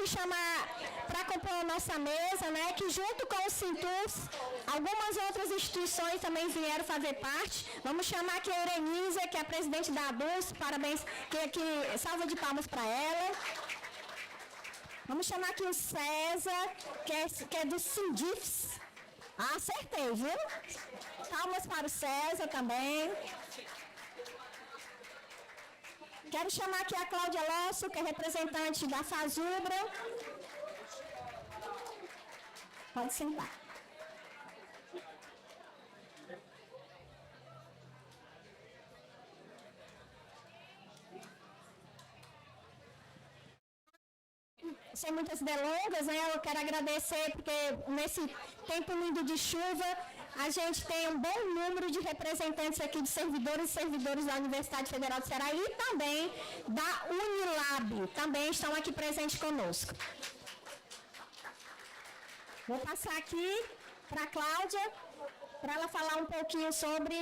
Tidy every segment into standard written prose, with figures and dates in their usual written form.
quero chamar para compor a nossa mesa, né, que junto com o Sintus, algumas outras instituições também vieram fazer parte. Vamos chamar aqui a Erenisa, que é a presidente da ABUS, parabéns, que salva de palmas para ela. Vamos chamar aqui o César, que é do Sindifs. Ah, acertei, viu? Palmas para o César também. Quero chamar aqui a Cláudia Losso, que é representante da Fazubra. Pode sentar. Sem muitas delongas, né? Eu quero agradecer porque nesse tempo lindo de chuva a gente tem um bom número de representantes aqui de servidores e servidores da Universidade Federal do Ceará e também da Unilab, também estão aqui presentes conosco. Vou passar aqui para a Cláudia, para ela falar um pouquinho sobre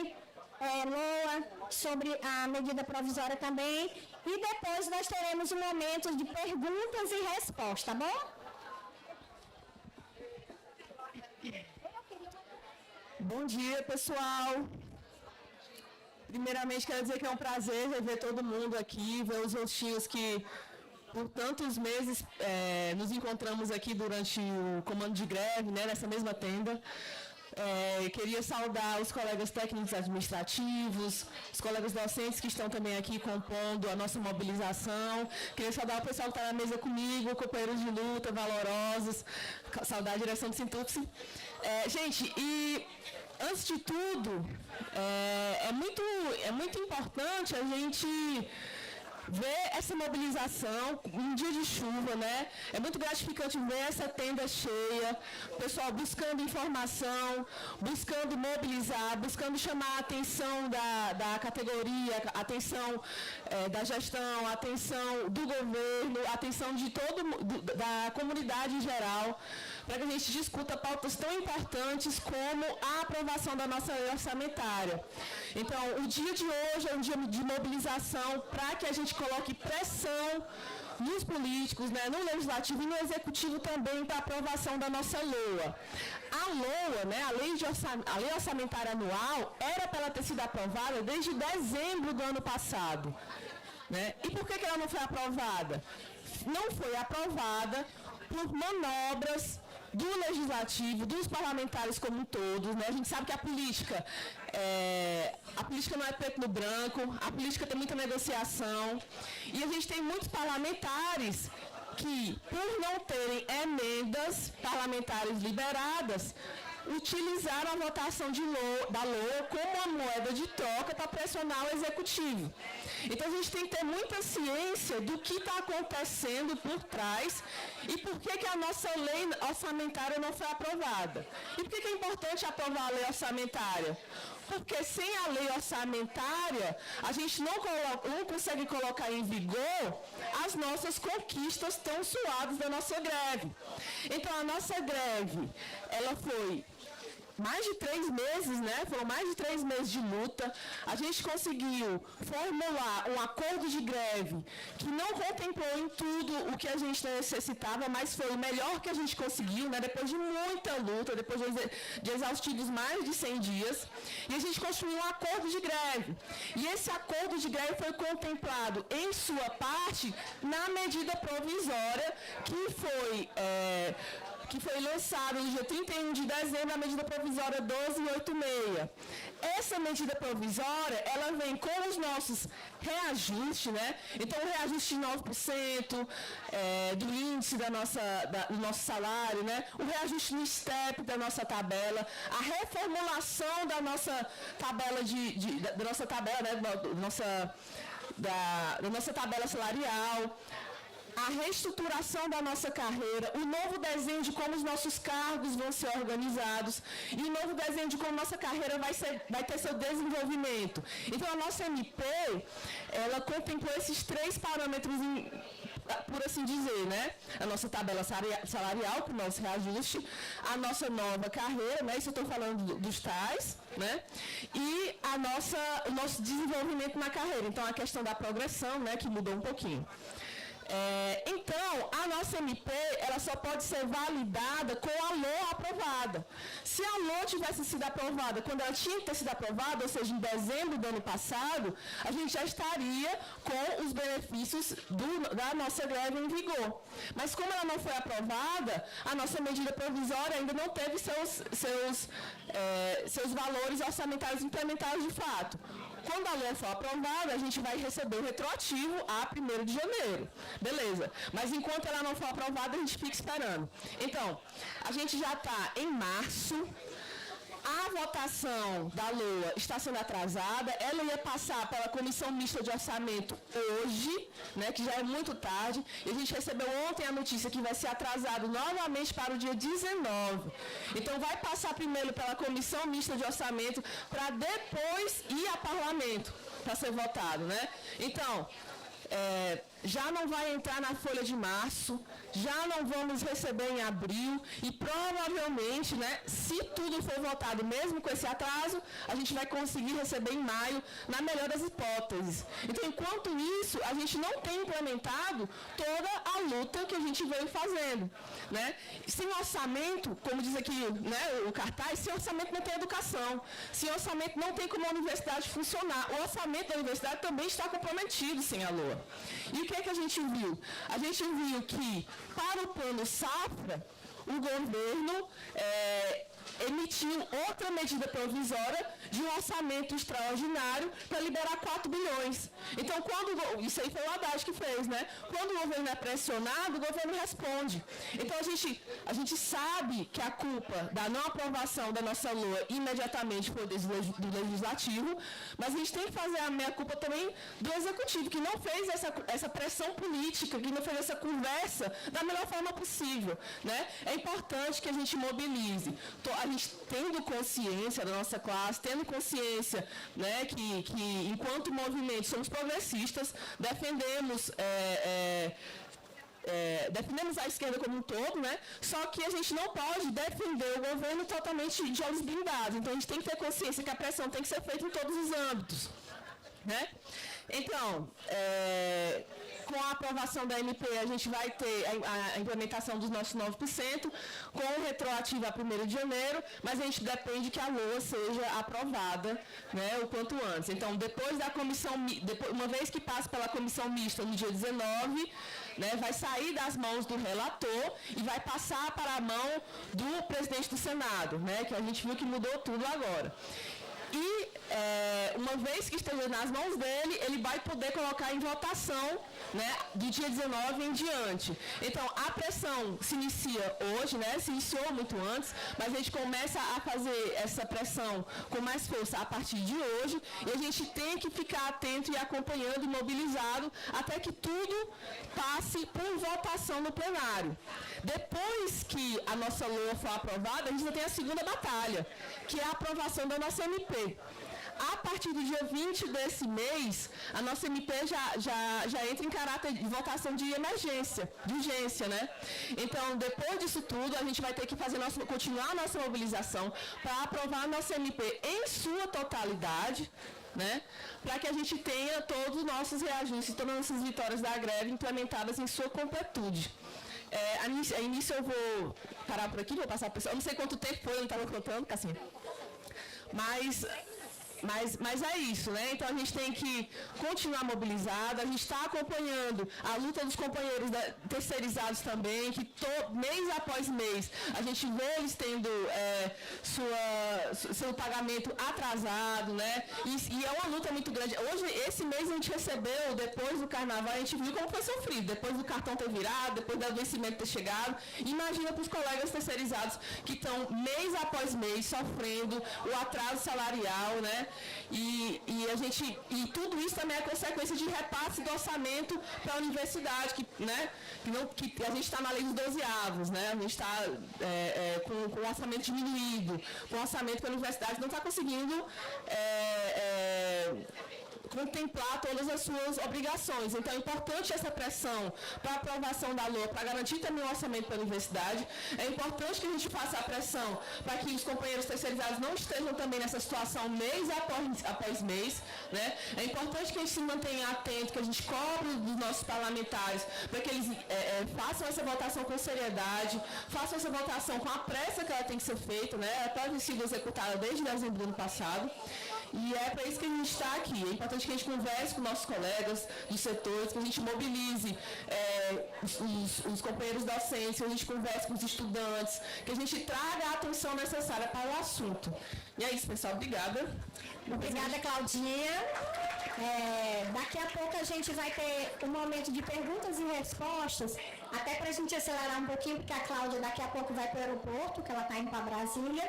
LOA, sobre a medida provisória também, e depois nós teremos um momento de perguntas e respostas, tá bom? Bom dia, pessoal. Primeiramente, quero dizer que é um prazer rever todo mundo aqui, ver os rostinhos que por tantos meses nos encontramos aqui durante o comando de greve, né, nessa mesma tenda. Queria saudar os colegas técnicos administrativos, os colegas docentes que estão também aqui compondo a nossa mobilização. Queria saudar o pessoal que está na mesa comigo, companheiros de luta, valorosos, saudar a direção do Sintups. Gente, e antes de tudo, é muito importante a gente ver essa mobilização, um dia de chuva, né? É muito gratificante ver essa tenda cheia, o pessoal buscando informação, buscando mobilizar, buscando chamar a atenção da categoria, a atenção da gestão, a atenção do governo, a atenção de da comunidade em geral, para que a gente discuta pautas tão importantes como a aprovação da nossa lei orçamentária. Então, o dia de hoje é um dia de mobilização para que a gente coloque pressão nos políticos, né, no legislativo e no executivo também para a aprovação da nossa LOA. A LOA, né, a lei orçamentária anual, era para ela ter sido aprovada desde dezembro do ano passado. Né? E por que ela não foi aprovada? Não foi aprovada por manobras do legislativo, dos parlamentares como um todo, né? A gente sabe que a política não é preto no branco, a política tem muita negociação, e a gente tem muitos parlamentares que, por não terem emendas parlamentares liberadas, utilizaram a votação da LOA como uma moeda de troca para pressionar o executivo. Então a gente tem que ter muita ciência do que está acontecendo por trás e por que a nossa lei orçamentária não foi aprovada. E por que é importante aprovar a lei orçamentária? Porque sem a lei orçamentária, a gente não consegue colocar em vigor as nossas conquistas tão suaves da nossa greve. Então a nossa greve, ela foi mais de 3 meses, né? Foram mais de 3 meses de luta. A gente conseguiu formular um acordo de greve que não contemplou em tudo o que a gente necessitava, mas foi o melhor que a gente conseguiu, né? Depois de muita luta, depois de exaustivos mais de 100 dias. E a gente construiu um acordo de greve. E esse acordo de greve foi contemplado, em sua parte, na medida provisória que foi lançada no dia 31 de dezembro, a medida provisória 1286. Essa medida provisória, ela vem com os nossos reajustes, né? Então, o reajuste de 9% do índice do nosso salário, né? O reajuste no STEP da nossa tabela, a reformulação da nossa tabela da nossa tabela salarial, a reestruturação da nossa carreira, o novo desenho de como os nossos cargos vão ser organizados e o novo desenho de como nossa carreira vai ter seu desenvolvimento. Então, a nossa MP, ela contemplou esses 3 parâmetros, por assim dizer, né? A nossa tabela salarial, com o nosso reajuste, a nossa nova carreira, né? Isso eu estou falando dos tais, né? E o nosso desenvolvimento na carreira. Então, a questão da progressão, né? Que mudou um pouquinho. Então, a nossa nossa MP, ela só pode ser validada com a LOA aprovada. Se a LOA tivesse sido aprovada quando ela tinha que ter sido aprovada, ou seja, em dezembro do ano passado, a gente já estaria com os benefícios da nossa greve em vigor. Mas como ela não foi aprovada, a nossa medida provisória ainda não teve seus valores orçamentários implementados de fato. Quando a lei for aprovada, a gente vai receber o retroativo a 1º de janeiro. Beleza. Mas enquanto ela não for aprovada, a gente fica esperando. Então, a gente já está em março. A votação da LOA está sendo atrasada. Ela ia passar pela Comissão Mista de Orçamento hoje, né, que já é muito tarde. E a gente recebeu ontem a notícia que vai ser atrasado novamente para o dia 19. Então, vai passar primeiro pela Comissão Mista de Orçamento para depois ir a parlamento para ser votado, né? Então, já não vai entrar na folha de março, já não vamos receber em abril e provavelmente, né, se tudo for votado mesmo com esse atraso, a gente vai conseguir receber em maio, na melhor das hipóteses. Então, enquanto isso, a gente não tem implementado toda a luta que a gente veio fazendo, né? Sem orçamento, como diz aqui, né, o cartaz, sem orçamento não tem educação, sem orçamento não tem como a universidade funcionar. O orçamento da universidade também está comprometido sem a LOA. E o que é que a gente viu? A gente viu que, para o plano Safra, o governo emitiu outra medida provisória de um orçamento extraordinário para liberar 4 bilhões. Então, isso aí foi o Haddad que fez, né? Quando o governo é pressionado, o governo responde. Então, a gente sabe que a culpa da não aprovação da nossa LOA imediatamente foi do Legislativo, mas a gente tem que fazer a meia-culpa também do Executivo, que não fez essa pressão política, que não fez essa conversa da melhor forma possível, né? É importante que a gente mobilize. A gente tendo consciência da nossa classe, tendo consciência, né, que enquanto movimento somos progressistas, defendemos a esquerda como um todo, né? Só que a gente não pode defender o governo totalmente de olhos blindados. Então, a gente tem que ter consciência que a pressão tem que ser feita em todos os âmbitos, né? Então, com a aprovação da MP, a gente vai ter a implementação dos nossos 9%, com o retroativo a 1º de janeiro, mas a gente depende que a LOA seja aprovada, né, o quanto antes. Então, depois da comissão, uma vez que passa pela comissão mista no dia 19, né, vai sair das mãos do relator e vai passar para a mão do presidente do Senado, né, que a gente viu que mudou tudo agora. E, uma vez que esteja nas mãos dele, ele vai poder colocar em votação, né, do dia 19 em diante. Então, a pressão se inicia hoje, né, se iniciou muito antes, mas a gente começa a fazer essa pressão com mais força a partir de hoje, e a gente tem que ficar atento e acompanhando e mobilizado até que tudo passe por votação no plenário. Depois que a nossa LOA for aprovada, a gente já tem a segunda batalha, que é a aprovação da nossa MP. A partir do dia 20 desse mês, a nossa MP já entra em caráter de votação de emergência, de urgência, né? Então, depois disso tudo, a gente vai ter que continuar a nossa mobilização para aprovar a nossa MP em sua totalidade, né? Para que a gente tenha todos os nossos reajustes, todas as nossas vitórias da greve implementadas em sua completude. A início eu vou parar por aqui, vou passar por... Eu não sei quanto tempo foi, eu não estava contando, Cassinha. Mas é isso, né? Então a gente tem que continuar mobilizado, a gente está acompanhando a luta dos companheiros terceirizados também, que mês após mês a gente vê eles tendo seu pagamento atrasado, né? E é uma luta muito grande. Hoje, esse mês a gente recebeu, depois do carnaval, a gente viu como foi sofrido, depois do cartão ter virado, depois do vencimento ter chegado. Imagina para os colegas terceirizados que estão mês após mês sofrendo o atraso salarial, né? E tudo isso também é consequência de repasse do orçamento para a universidade, que a gente está na lei dos 12avos, né? A gente está com o orçamento diminuído, com o orçamento que a universidade não está conseguindo contemplar todas as suas obrigações. Então, é importante essa pressão para a aprovação da LOA, para garantir também o orçamento para a universidade. É importante que a gente faça a pressão para que os companheiros terceirizados não estejam também nessa situação mês após mês, né? É importante que a gente se mantenha atento, que a gente cobre dos nossos parlamentares, para que eles façam essa votação com seriedade, façam essa votação com a pressa que ela tem que ser feita, né? Ela pode ter sido executada desde dezembro do ano passado. E é para isso que a gente está aqui. É importante que a gente converse com nossos colegas dos setores, que a gente mobilize os companheiros docentes, que a gente converse com os estudantes, que a gente traga a atenção necessária para o assunto. E é isso, pessoal. Obrigada. Obrigada, Claudinha. Daqui a pouco a gente vai ter um momento de perguntas e respostas, até para a gente acelerar um pouquinho, porque a Cláudia daqui a pouco vai para o aeroporto, que ela está indo para Brasília.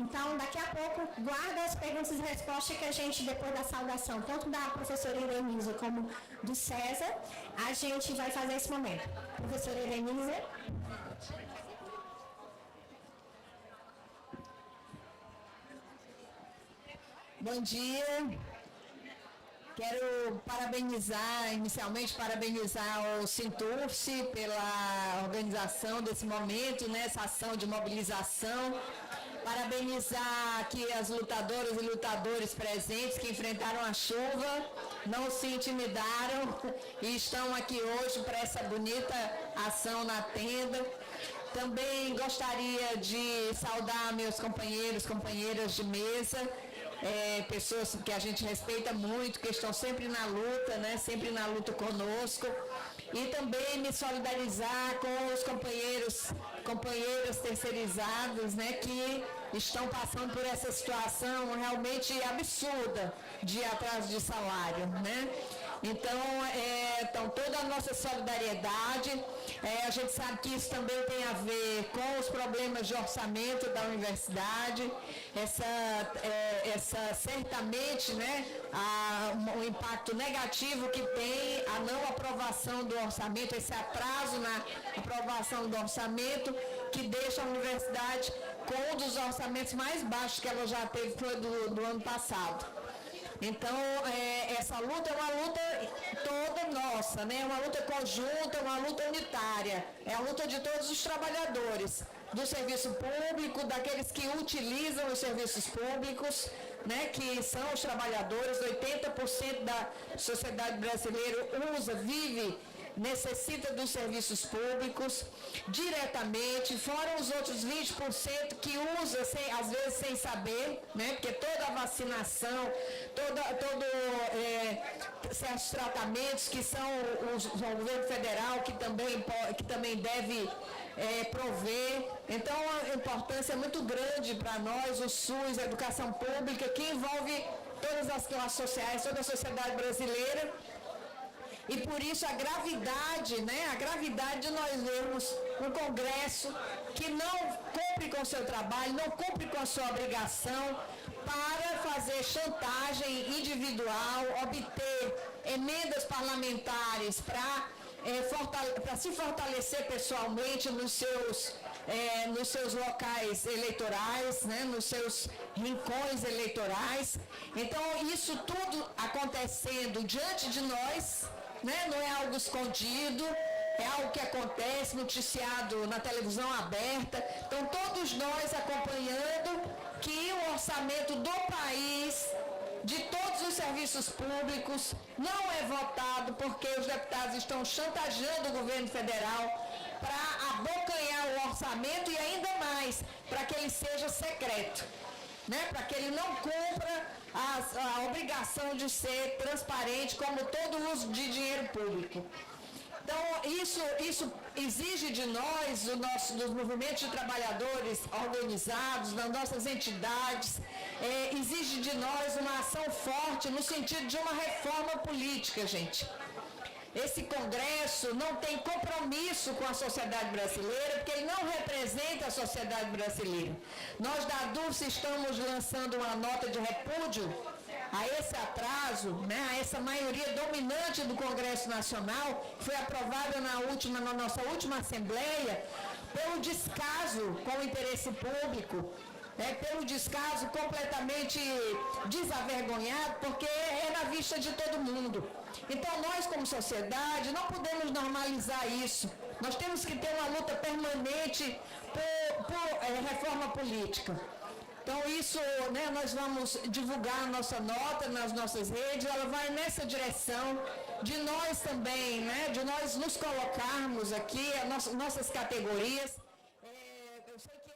Então, daqui a pouco, guarda as perguntas e respostas que a gente, depois da saudação, tanto da professora Irenisa como do César, a gente vai fazer esse momento. Professora Irenisa. Bom dia. Quero inicialmente parabenizar o Sinturce pela organização desse momento, nessa ação de mobilização. Parabenizar aqui as lutadoras e lutadores presentes que enfrentaram a chuva, não se intimidaram e estão aqui hoje para essa bonita ação na tenda. Também gostaria de saudar meus companheiros, companheiras de mesa, pessoas que a gente respeita muito, que estão sempre na luta, né? Sempre na luta conosco. E também me solidarizar com os companheiras terceirizadas, né? Que estão passando por essa situação realmente absurda de atraso de salário, né? Então, toda a nossa solidariedade, a gente sabe que isso também tem a ver com os problemas de orçamento da universidade, essa certamente, né, o impacto negativo que tem a não aprovação do orçamento, esse atraso na aprovação do orçamento, que deixa a universidade com um dos orçamentos mais baixos que ela já teve, foi do ano passado. Então, essa luta é uma luta toda nossa, né? Uma luta conjunta, uma luta unitária. É a luta de todos os trabalhadores, do serviço público, daqueles que utilizam os serviços públicos, né? Que são os trabalhadores. 80% da sociedade brasileira necessita dos serviços públicos diretamente, fora os outros 20% que usa, às vezes sem saber, né? Porque toda a vacinação, certos tratamentos que são o governo federal que também deve prover. Então, a importância é muito grande para nós, o SUS, a educação pública, que envolve todas as classes sociais, toda a sociedade brasileira. E por isso a gravidade, né? A gravidade de nós vermos um Congresso que não cumpre com o seu trabalho, não cumpre com a sua obrigação para fazer chantagem individual, obter emendas parlamentares para se fortalecer pessoalmente nos seus locais eleitorais, né? Nos seus rincões eleitorais. Então, isso tudo acontecendo diante de nós, né? Não é algo escondido, é algo que acontece, noticiado na televisão aberta. Então, todos nós acompanhando que o orçamento do país, de todos os serviços públicos, não é votado porque os deputados estão chantageando o governo federal para abocanhar o orçamento e ainda mais, para que ele seja secreto, né? Para que ele não cumpra a obrigação de ser transparente como todo uso de dinheiro público. Então, isso exige de nós, dos movimentos de trabalhadores organizados, das nossas entidades, exige de nós uma ação forte no sentido de uma reforma política, gente. Esse Congresso não tem compromisso com a sociedade brasileira, porque ele não representa a sociedade brasileira. Nós da DUFS estamos lançando uma nota de repúdio a esse atraso, né, a essa maioria dominante do Congresso Nacional, que foi aprovada na nossa última Assembleia, pelo descaso com o interesse público, pelo descaso completamente desavergonhado, porque é na vista de todo mundo. Então nós, como sociedade, não podemos normalizar isso. Nós temos que ter uma luta permanente por reforma política. Então isso, né, nós vamos divulgar a nossa nota nas nossas redes, ela vai nessa direção de nós também, né, de nós nos colocarmos aqui, nossas categorias. Eu sei que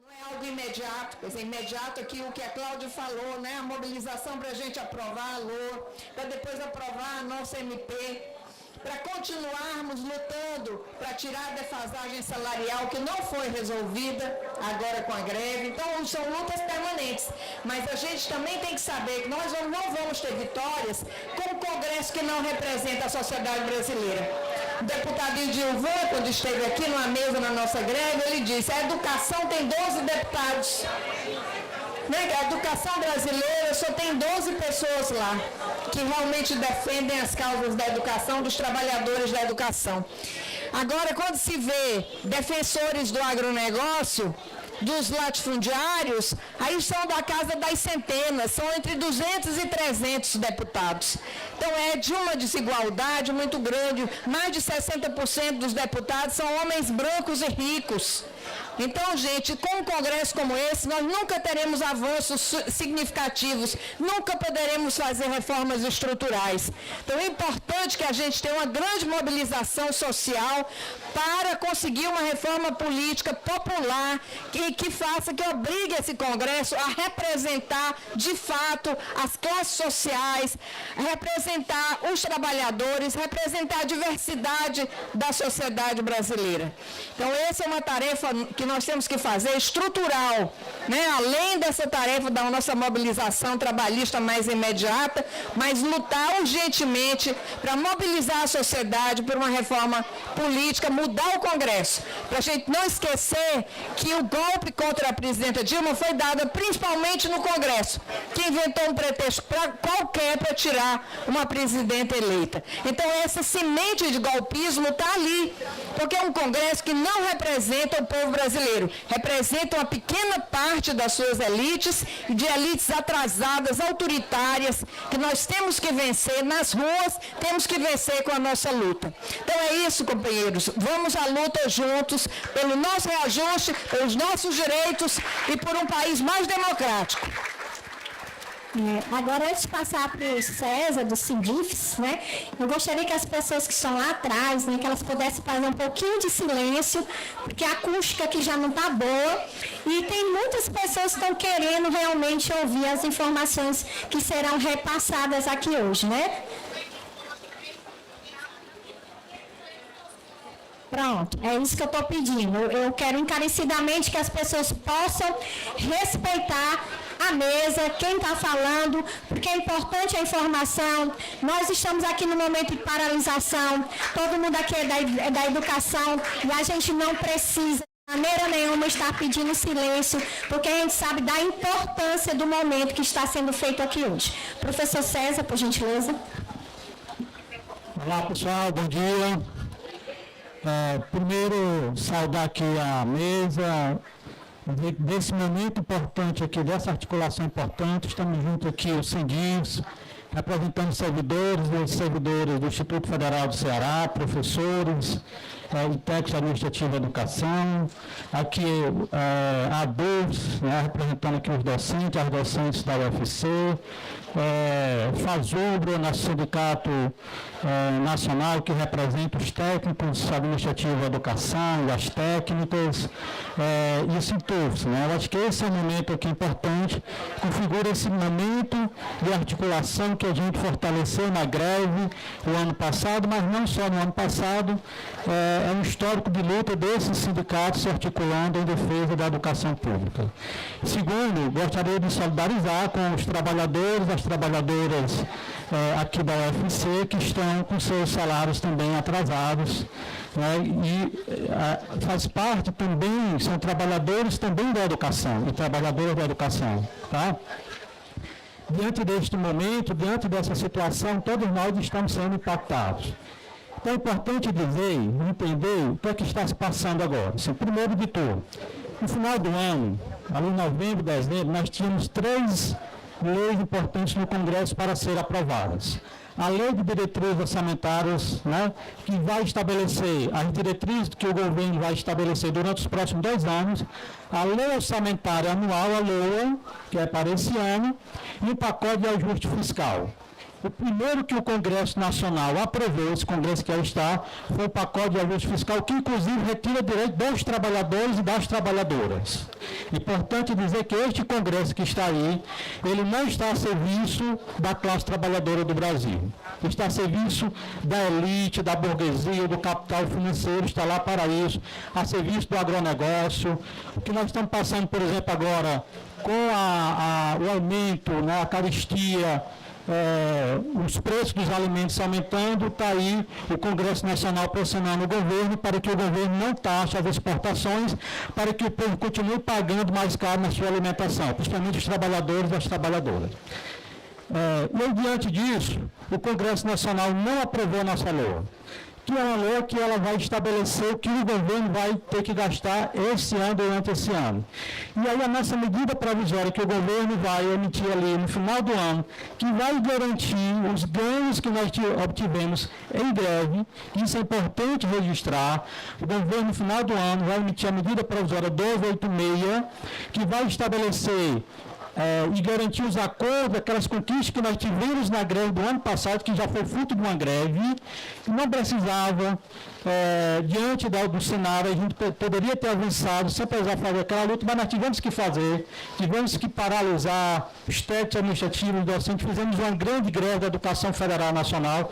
não é algo imediato, quer dizer, imediato aqui o que a Cláudia falou, né, a mobilização para a gente aprovar a LOA, para depois aprovar a nossa MP, para continuarmos lutando para tirar a defasagem salarial que não foi resolvida agora com a greve. Então, são lutas permanentes. Mas a gente também tem que saber que nós não vamos ter vitórias com um Congresso que não representa a sociedade brasileira. O deputado Edilvan, quando esteve aqui numa mesa na nossa greve, ele disse: a educação tem 12 deputados. A educação brasileira só tem 12 pessoas lá que realmente defendem as causas da educação, dos trabalhadores da educação. Agora, quando se vê defensores do agronegócio, dos latifundiários, aí são da casa das centenas, são entre 200 e 300 deputados. Então é de uma desigualdade muito grande, mais de 60% dos deputados são homens brancos e ricos. Então, gente, com um congresso como esse, nós nunca teremos avanços significativos, nunca poderemos fazer reformas estruturais. Então, é importante que a gente tenha uma grande mobilização social para conseguir uma reforma política popular que faça, que obrigue esse congresso a representar, de fato, as classes sociais, representar os trabalhadores, representar a diversidade da sociedade brasileira. Então, essa é uma tarefa que nós temos que fazer estrutural, né? Além dessa tarefa da nossa mobilização trabalhista mais imediata, mas lutar urgentemente para mobilizar a sociedade por uma reforma política, mudar o Congresso, para a gente não esquecer que o golpe contra a presidenta Dilma foi dado principalmente no Congresso, que inventou um pretexto qualquer para tirar uma presidenta eleita. Então essa semente de golpismo está ali, porque é um Congresso que não representa o povo brasileiro, representa uma pequena parte das suas elites, e de elites atrasadas, autoritárias, que nós temos que vencer nas ruas, temos que vencer com a nossa luta. Então é isso, companheiros, vamos à luta juntos, pelo nosso reajuste, pelos nossos direitos e por um país mais democrático. Agora, antes de passar para o César, do Sindifes, né, eu gostaria que as pessoas que estão lá atrás, né, que elas pudessem fazer um pouquinho de silêncio, porque a acústica aqui já não está boa, e tem muitas pessoas que estão querendo realmente ouvir as informações que serão repassadas aqui hoje, né? Pronto, é isso que eu estou pedindo. Eu quero encarecidamente que as pessoas possam respeitar a mesa, quem está falando, porque é importante a informação. Nós estamos aqui no momento de paralisação, todo mundo aqui é da educação e a gente não precisa de maneira nenhuma estar pedindo silêncio, porque a gente sabe da importância do momento que está sendo feito aqui hoje. Professor César, por gentileza. Olá, pessoal, bom dia. Primeiro, saudar aqui a mesa, desse momento importante aqui, dessa articulação importante. Estamos juntos aqui, os Sindifes, representando servidores do Instituto Federal do Ceará, professores, o técnico administrativo da educação, aqui a ADUS, né, representando aqui os docentes, as docentes da UFC, FASUBRO, nosso sindicato nacional, que representa os técnicos administrativos da educação, as técnicas, e o Sintufs, né? Eu acho que esse é um momento aqui importante, configura esse momento de articulação que a gente fortaleceu na greve o ano passado, mas não só no ano passado, é um histórico de luta desses sindicatos se articulando em defesa da educação pública. Segundo, gostaria de solidarizar com os trabalhadores, as trabalhadoras aqui da UFC, que estão com seus salários também atrasados, né, e faz parte também, são trabalhadores também da educação e trabalhadoras da educação, tá? Diante deste momento, diante dessa situação, todos nós estamos sendo impactados. Então é importante dizer, entender o que é que está se passando agora. Assim, primeiro de tudo, No final do ano, ali em novembro, dezembro, nós tínhamos 3 leis importantes no Congresso para serem aprovadas. A Lei de Diretrizes Orçamentárias, né, que vai estabelecer as diretrizes que o governo vai estabelecer durante os próximos 2 anos, a Lei Orçamentária Anual, a LOA, que é para esse ano, e o pacote de ajuste fiscal. O primeiro que o Congresso Nacional aprovou, esse Congresso que aí está, foi o pacote de ajuste fiscal, que inclusive retira direito dos trabalhadores e das trabalhadoras. Importante dizer que este Congresso que está aí, ele não está a serviço da classe trabalhadora do Brasil. Está a serviço da elite, da burguesia, do capital financeiro, está lá para isso, a serviço do agronegócio. O que nós estamos passando, por exemplo, agora, com o aumento, né, a carestia, os preços dos alimentos aumentando, está aí o Congresso Nacional pressionando o governo para que o governo não taxe as exportações, para que o povo continue pagando mais caro na sua alimentação, principalmente os trabalhadores e as trabalhadoras. E diante disso, o Congresso Nacional não aprovou a nossa LOA, que é uma lei que ela vai estabelecer o que o governo vai ter que gastar esse ano, durante esse ano. E aí a nossa medida provisória que o governo vai emitir ali no final do ano, que vai garantir os ganhos que nós obtivemos em greve, isso é importante registrar. O governo no final do ano vai emitir a medida provisória 286, que vai estabelecer e garantir os acordos, aquelas conquistas que nós tivemos na greve do ano passado, que já foi fruto de uma greve, não precisava, diante do cenário, a gente poderia ter avançado sem precisar fazer aquela luta, mas nós tivemos que fazer, tivemos que paralisar os técnicos administrativos, docentes, fizemos uma grande greve da Educação Federal Nacional,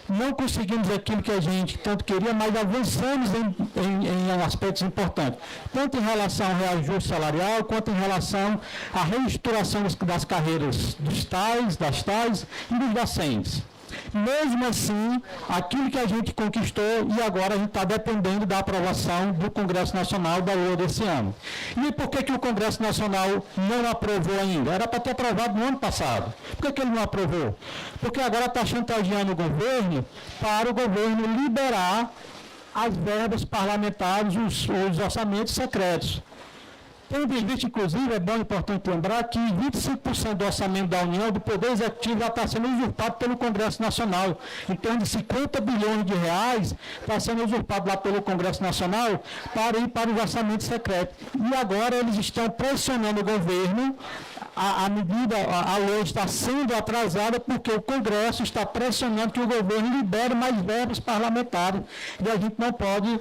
não conseguimos aquilo que a gente tanto queria, mas avançamos em aspectos importantes, tanto em relação ao reajuste salarial, quanto em relação à reestruturação das carreiras dos tais, das tais e dos docentes. Mesmo assim, aquilo que a gente conquistou e agora a gente está dependendo da aprovação do Congresso Nacional da LOA desse ano. E por que o Congresso Nacional não aprovou ainda? Era para ter aprovado no ano passado. Por que ele não aprovou? Porque agora está chantageando o governo para o governo liberar as verbas parlamentares, os orçamentos secretos. Tendo em vista, inclusive, é bom e importante lembrar que 25% do orçamento da União, do Poder Executivo, já está sendo usurpado pelo Congresso Nacional. Em torno de 50 bilhões de reais está sendo usurpado lá pelo Congresso Nacional para ir para os orçamentos secretos. E agora eles estão pressionando o governo. A lei está sendo atrasada porque o Congresso está pressionando que o governo libere mais verbas parlamentares. E a gente não pode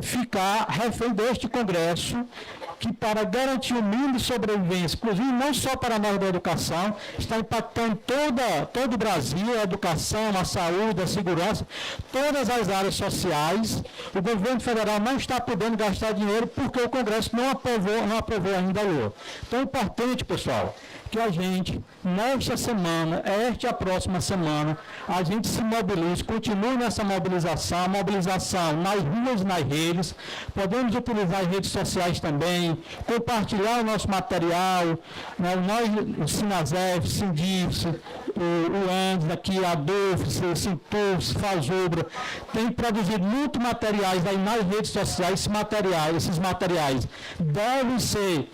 ficar refém deste Congresso, que para garantir o mínimo de sobrevivência, inclusive não só para nós da educação, está impactando todo o Brasil, a educação, a saúde, a segurança, todas as áreas sociais. O governo federal não está podendo gastar dinheiro porque o Congresso não aprovou ainda a LOA. Então é importante, pessoal, que a gente, nesta semana, esta e a próxima semana, a gente se mobilize, continue nessa mobilização nas ruas e nas redes. Podemos utilizar as redes sociais também, compartilhar o nosso material, né, nós, o Sinasef, Sindif, o Andes, aqui, a DUF, o Sintuf, Fazubra, tem produzido muito materiais aí nas redes sociais. Esses materiais devem ser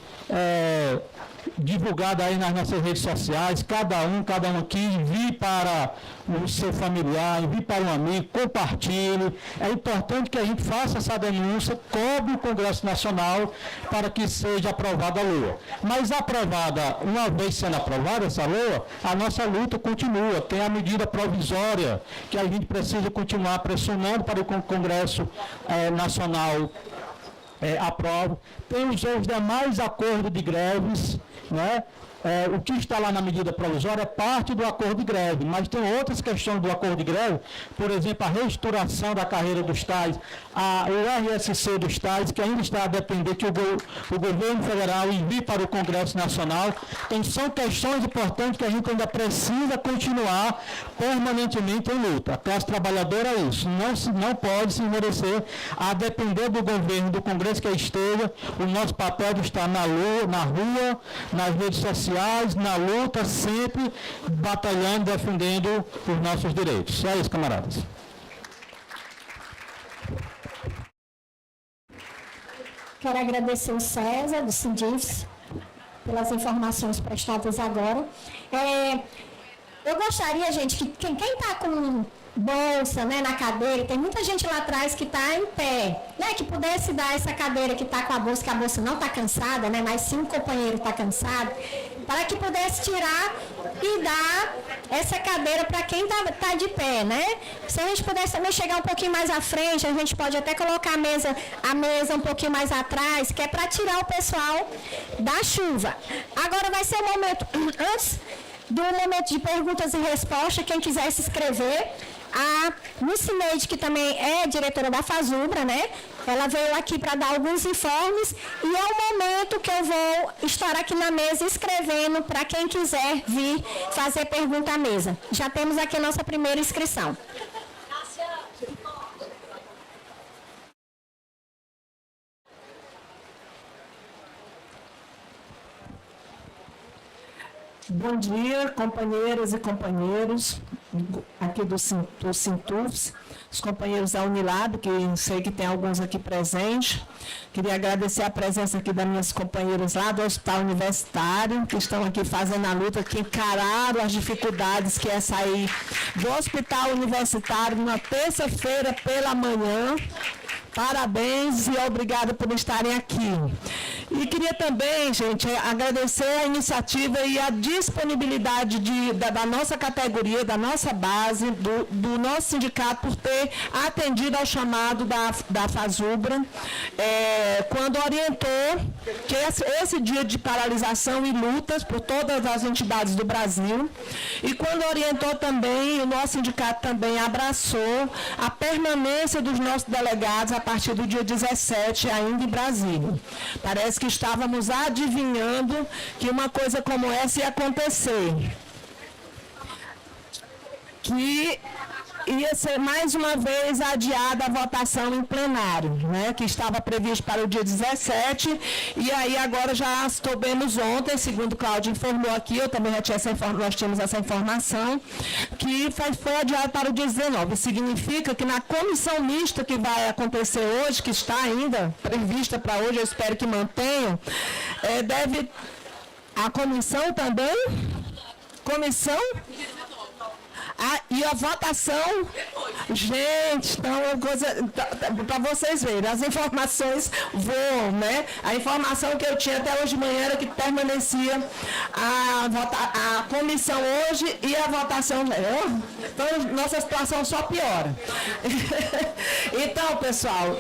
divulgado aí nas nossas redes sociais, cada um aqui, envie para o seu familiar, envie para um amigo, compartilhe. É importante que a gente faça essa denúncia, cobre o Congresso Nacional para que seja aprovada a LOA. Mas uma vez sendo aprovada essa LOA, a nossa luta continua. Tem a medida provisória que a gente precisa continuar pressionando para que o Congresso Nacional aprove. Tem os demais acordos de greves, né? O que está lá na medida provisória é parte do acordo de greve, mas tem outras questões do acordo de greve, por exemplo, a reestruturação da carreira dos tais, o RSC dos tais, que ainda está a depender que o governo federal envie para o Congresso Nacional. Então, são questões importantes que a gente ainda precisa continuar permanentemente em luta. A classe trabalhadora é isso, não pode se merecer a depender do governo, do Congresso que esteja. O nosso papel de estar na rua, nas redes sociais, na luta, sempre batalhando, defendendo os nossos direitos. É isso, camaradas. Quero agradecer o César, do Sindifs, pelas informações prestadas agora. Eu gostaria, gente, que quem está com bolsa, né, na cadeira, tem muita gente lá atrás que está em pé, né, que pudesse dar essa cadeira que está com a bolsa, que a bolsa não está cansada, né, mas sim o companheiro está cansado, para que pudesse tirar e dar essa cadeira para quem está de pé, né? Se a gente pudesse também chegar um pouquinho mais à frente, a gente pode até colocar a mesa um pouquinho mais atrás, que é para tirar o pessoal da chuva. Agora vai ser o momento, antes do momento de perguntas e respostas, quem quiser se inscrever, a Lucineide, que também é diretora da FASUBRA, né? Ela veio aqui para dar alguns informes e é o momento que eu vou estar aqui na mesa escrevendo para quem quiser vir fazer pergunta à mesa. Já temos aqui a nossa primeira inscrição. Bom dia, companheiras e companheiros aqui do Sintufs, os companheiros da Unilab, que sei que tem alguns aqui presentes. Queria agradecer a presença aqui das minhas companheiras lá do Hospital Universitário, que estão aqui fazendo a luta, que encararam as dificuldades que é sair do Hospital Universitário numa terça-feira pela manhã. Parabéns e obrigado por estarem aqui. E queria também, gente, agradecer a iniciativa e a disponibilidade da nossa categoria, da nossa base, do nosso sindicato, por ter atendido ao chamado da FASUBRA, quando orientou que esse dia de paralisação e lutas por todas as entidades do Brasil, e quando orientou também, o nosso sindicato também abraçou a permanência dos nossos delegados a partir do dia 17, ainda em Brasília. Parece que estávamos adivinhando que uma coisa como essa ia acontecer. Que ia ser mais uma vez adiada a votação em plenário, né, que estava previsto para o dia 17, e aí agora já soubemos ontem, segundo o Cláudio informou aqui, eu também já tinha nós tínhamos essa informação, que foi adiado para o dia 19. Significa que na comissão mista que vai acontecer hoje, que está ainda prevista para hoje, eu espero que mantenham, deve a comissão também, e a votação, gente, então, para vocês verem, as informações voam, né? A informação que eu tinha até hoje de manhã era que permanecia a comissão hoje e a votação. Então, nossa situação só piora. Então, pessoal,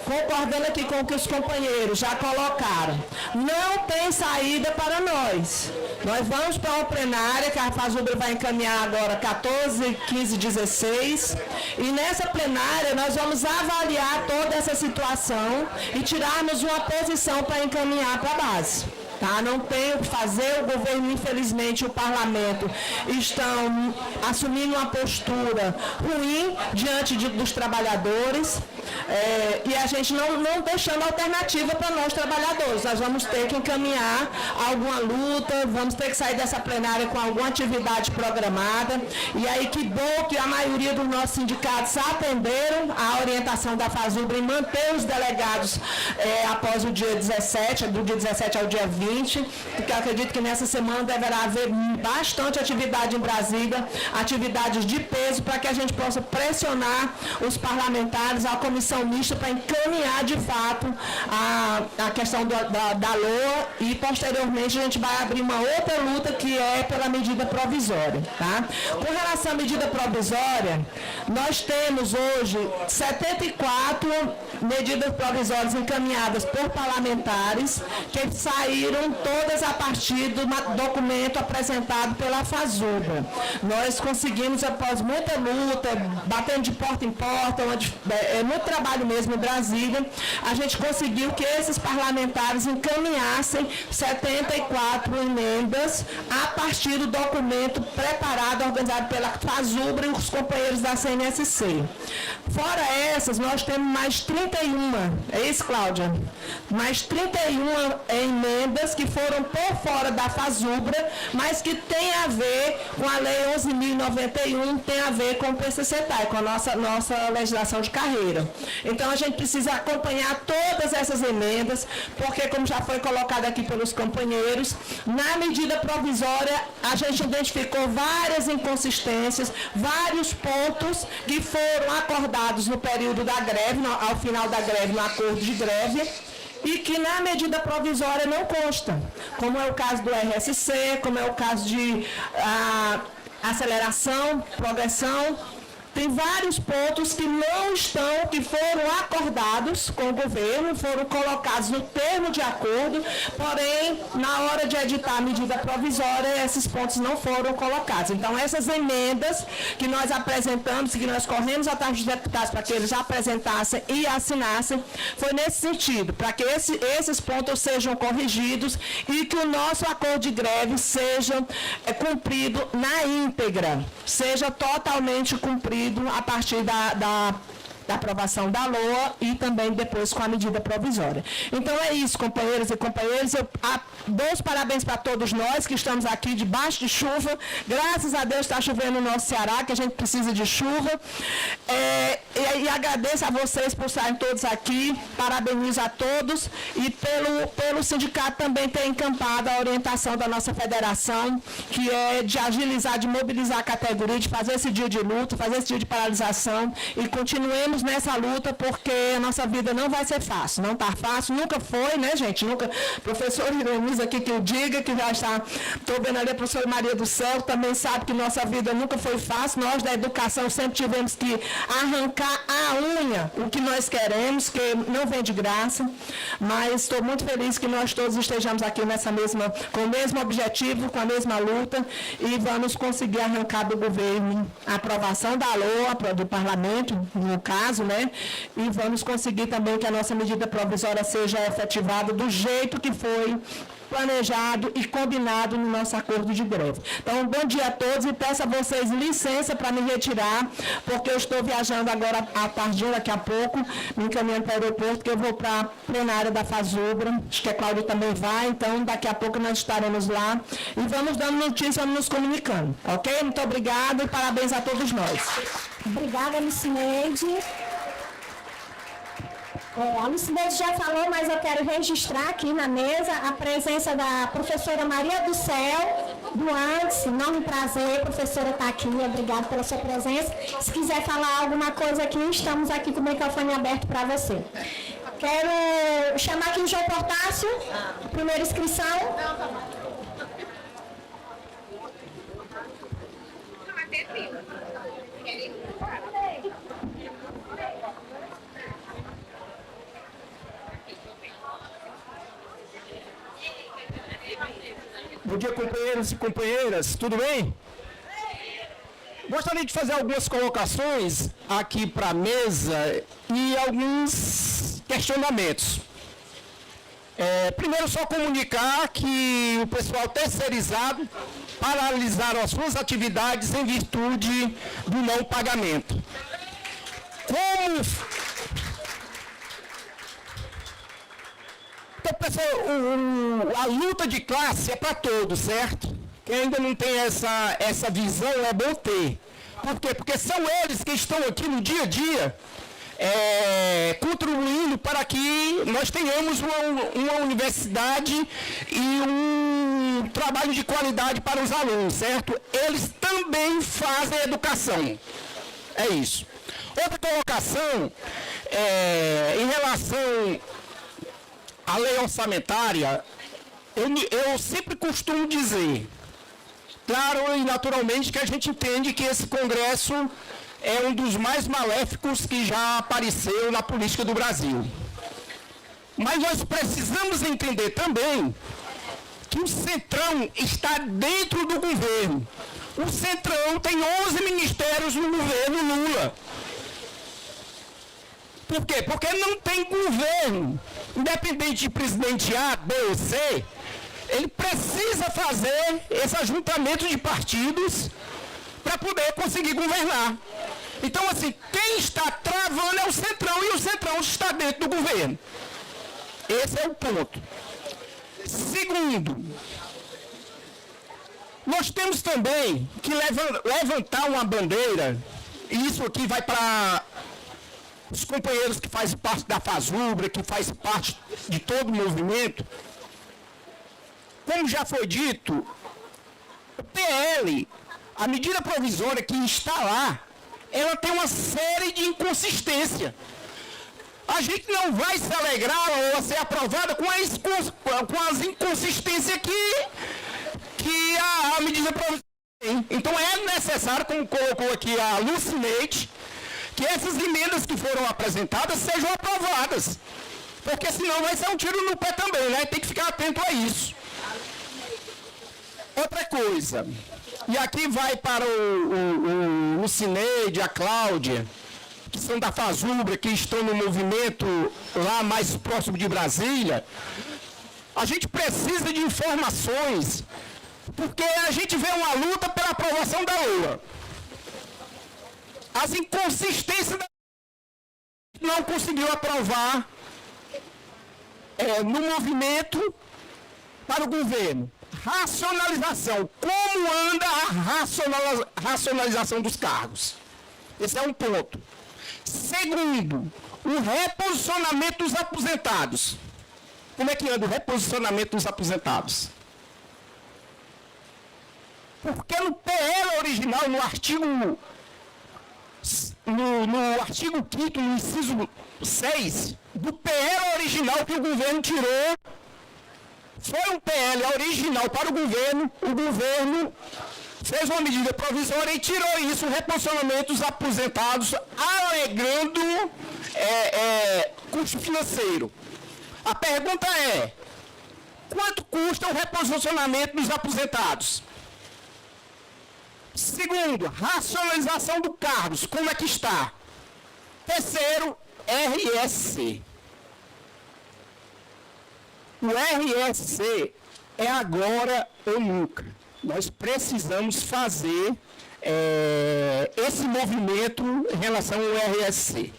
concordando aqui com o que os companheiros já colocaram, não tem saída para nós. Nós vamos para uma plenária, que a FASUBRA vai encaminhar agora 14, 15, 16, e nessa plenária nós vamos avaliar toda essa situação e tirarmos uma posição para encaminhar para a base. Tá? Não tem o que fazer, o governo, infelizmente, o parlamento estão assumindo uma postura ruim diante dos trabalhadores, e a gente não deixando alternativa para nós trabalhadores. Nós vamos ter que encaminhar alguma luta, vamos ter que sair dessa plenária com alguma atividade programada, e aí que bom que a maioria dos nossos sindicatos atenderam a orientação da FASUBRA em manter os delegados após o dia 17, do dia 17 ao dia 20, porque eu acredito que nessa semana deverá haver bastante atividade em Brasília, atividades de peso, para que a gente possa pressionar os parlamentares, a comissão mista, para encaminhar de fato a questão da LOA, e posteriormente a gente vai abrir uma outra luta que é pela medida provisória. Tá? Com relação à medida provisória, nós temos hoje 74 medidas provisórias encaminhadas por parlamentares, que saíram todas a partir do documento apresentado pela FASUBRA. Nós conseguimos, após muita luta, batendo de porta em porta, muito trabalho mesmo em Brasília, a gente conseguiu que esses parlamentares encaminhassem 74 emendas a partir do documento preparado, organizado pela FASUBRA e os companheiros da CNSC. Fora essas, nós temos mais 31, é isso, Cláudia? Mais 31 emendas que foram por fora da FASUBRA, mas que tem a ver com a Lei 11.091, tem a ver com o PCCTAI, com a nossa legislação de carreira. Então, a gente precisa acompanhar todas essas emendas, porque, como já foi colocado aqui pelos companheiros, na medida provisória, a gente identificou várias inconsistências, vários pontos que foram acordados no período da greve, ao final da greve, no acordo de greve, e que na medida provisória não constam, como é o caso do RSC, como é o caso de aceleração, progressão. Tem vários pontos que não estão, que foram acordados com o governo, foram colocados no termo de acordo, porém, na hora de editar a medida provisória, esses pontos não foram colocados. Então, essas emendas que nós apresentamos, que nós corremos atrás dos deputados para que eles apresentassem e assinassem, foi nesse sentido, para que esses pontos sejam corrigidos e que o nosso acordo de greve seja cumprido na íntegra, seja totalmente cumprido a partir da aprovação da LOA e também depois com a medida provisória. Então é isso, companheiras e companheiros, eu dou os parabéns para todos nós que estamos aqui debaixo de chuva, graças a Deus está chovendo no nosso Ceará, que a gente precisa de chuva, e agradeço a vocês por estarem todos aqui, parabenizo a todos e pelo sindicato também ter encampado a orientação da nossa federação, que é de agilizar, de mobilizar a categoria, de fazer esse dia de luta, fazer esse dia de paralisação e continuemos nessa luta, porque a nossa vida não vai ser fácil, não está fácil, nunca foi, né, gente? Nunca. Professor Ireniza aqui que eu diga, que já está, estou vendo ali a professora Maria do Céu, também sabe que nossa vida nunca foi fácil, nós da educação sempre tivemos que arrancar a unha o que nós queremos, que não vem de graça, mas estou muito feliz que nós todos estejamos aqui com o mesmo objetivo, com a mesma luta, e vamos conseguir arrancar do governo a aprovação da LOA, do parlamento, no caso, né? E vamos conseguir também que a nossa medida provisória seja efetivada do jeito que foi planejado e combinado no nosso acordo de greve. Então, bom dia a todos e peço a vocês licença para me retirar, porque eu estou viajando agora à tardinha, daqui a pouco, me encaminhando para o aeroporto, que eu vou para a plenária da FASUBRA, acho que a Cláudia também vai, então daqui a pouco nós estaremos lá e vamos dando notícia, vamos nos comunicando, ok? Muito obrigada e parabéns a todos nós. Obrigada, Lucineide. A Lucineide já falou, mas eu quero registrar aqui na mesa a presença da professora Maria do Céu, do ANDES. Enorme prazer, professora, está aqui. Obrigada pela sua presença. Se quiser falar alguma coisa aqui, estamos aqui com o microfone aberto para você. Quero chamar aqui o João Portácio, primeira inscrição. Bom dia, companheiros e companheiras, tudo bem? Gostaria de fazer algumas colocações aqui para a mesa e alguns questionamentos. Primeiro, só comunicar que o pessoal terceirizado paralisaram as suas atividades em virtude do não pagamento. Então, pessoal, a luta de classe é para todos, certo? Quem ainda não tem essa visão é bom ter. Por quê? Porque são eles que estão aqui no dia a dia contribuindo para que nós tenhamos uma universidade e um trabalho de qualidade para os alunos, certo? Eles também fazem educação. É isso. Outra colocação em relação à lei orçamentária, eu sempre costumo dizer, claro e naturalmente, que a gente entende que esse Congresso é um dos mais maléficos que já apareceu na política do Brasil. Mas nós precisamos entender também que o Centrão está dentro do governo. O Centrão tem 11 ministérios no governo Lula. Por quê? Porque não tem governo. Independente de presidente A, B ou C, ele precisa fazer esse ajuntamento de partidos para poder conseguir governar. Então, assim, quem está travando é o Centrão, e o Centrão está dentro do governo. Esse é o ponto. Segundo, nós temos também que levantar uma bandeira, e isso aqui vai para os companheiros que fazem parte da FASUBRA, que fazem parte de todo o movimento, como já foi dito, o PL, a medida provisória que está lá, ela tem uma série de inconsistências. A gente não vai se alegrar ou ser aprovada com as inconsistências que a medida provisória tem. Então é necessário, como colocou aqui a Lucineide, que essas emendas que foram apresentadas sejam aprovadas. Porque senão vai ser um tiro no pé também, né? Tem que ficar atento a isso. Outra coisa, e aqui vai para o Lucineide, a Cláudia, que são da FASUBRA, que estão no movimento lá mais próximo de Brasília, a gente precisa de informações, porque a gente vê uma luta pela aprovação da LOA. As inconsistências não conseguiu aprovar no movimento para o governo. Racionalização. Como anda a racionalização dos cargos? Esse é um ponto. Segundo, o reposicionamento dos aposentados. Como é que anda o reposicionamento dos aposentados? Porque no PL original, no artigo 5º, no inciso 6, do PL original que o governo tirou, foi um PL original para o governo fez uma medida provisória e tirou isso, o reposicionamento dos aposentados, alegando custo financeiro. A pergunta é, quanto custa o reposicionamento dos aposentados? Segundo, racionalização do cargos, como é que está? Terceiro, RSC. O RSC é agora ou nunca. Nós precisamos fazer esse movimento em relação ao RSC.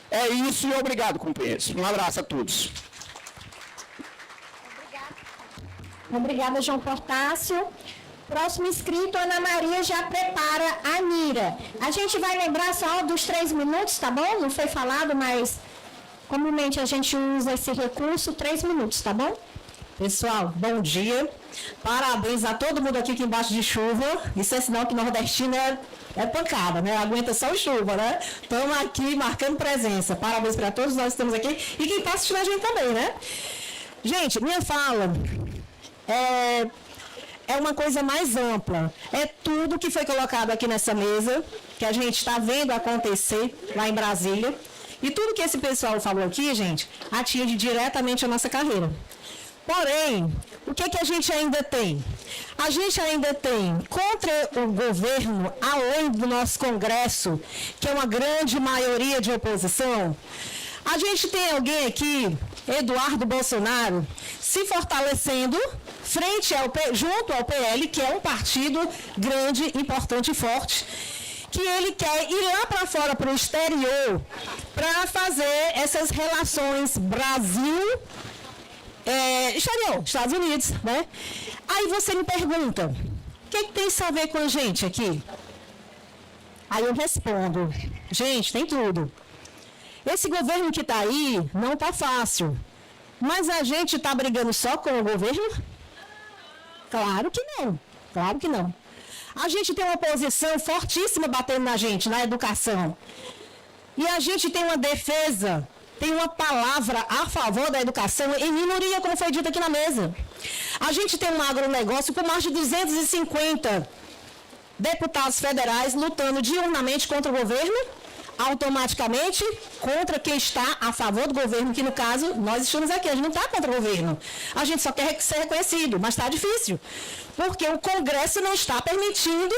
É isso e obrigado, companheiros. Um abraço a todos. Obrigada, João Portácio. Próximo inscrito, Ana Maria já prepara a mira. A gente vai lembrar só dos 3 minutos, tá bom? Não foi falado, mas comumente a gente usa esse recurso, 3 minutos, tá bom? Pessoal, bom dia. Parabéns a todo mundo aqui embaixo de chuva. Isso é sinal que nordestino é pancada, né? Aguenta só chuva, né? Estamos aqui marcando presença. Parabéns para todos nós que estamos aqui e quem está assistindo a gente também, né? Gente, minha fala é uma coisa mais ampla. É tudo que foi colocado aqui nessa mesa, que a gente está vendo acontecer lá em Brasília. E tudo que esse pessoal falou aqui, gente, atinge diretamente a nossa carreira. Porém, o que a gente ainda tem? A gente ainda tem, contra o governo, além do nosso Congresso, que é uma grande maioria de oposição, a gente tem alguém aqui, Eduardo Bolsonaro, se fortalecendo junto ao PL, que é um partido grande, importante e forte, que ele quer ir lá para fora, para o exterior, para fazer essas relações Brasil, Estados Unidos, né? Aí você me pergunta, o que tem isso a ver com a gente aqui? Aí eu respondo, gente, tem tudo. Esse governo que está aí não está fácil, mas a gente está brigando só com o governo? Claro que não, claro que não. A gente tem uma oposição fortíssima batendo na gente, na educação. E a gente tem uma defesa, tem uma palavra a favor da educação em minoria, como foi dito aqui na mesa. A gente tem um agronegócio com mais de 250 deputados federais lutando diurnamente contra o governo, automaticamente contra quem está a favor do governo, que no caso, nós estamos aqui, a gente não está contra o governo. A gente só quer ser reconhecido, mas está difícil. Porque o Congresso não está permitindo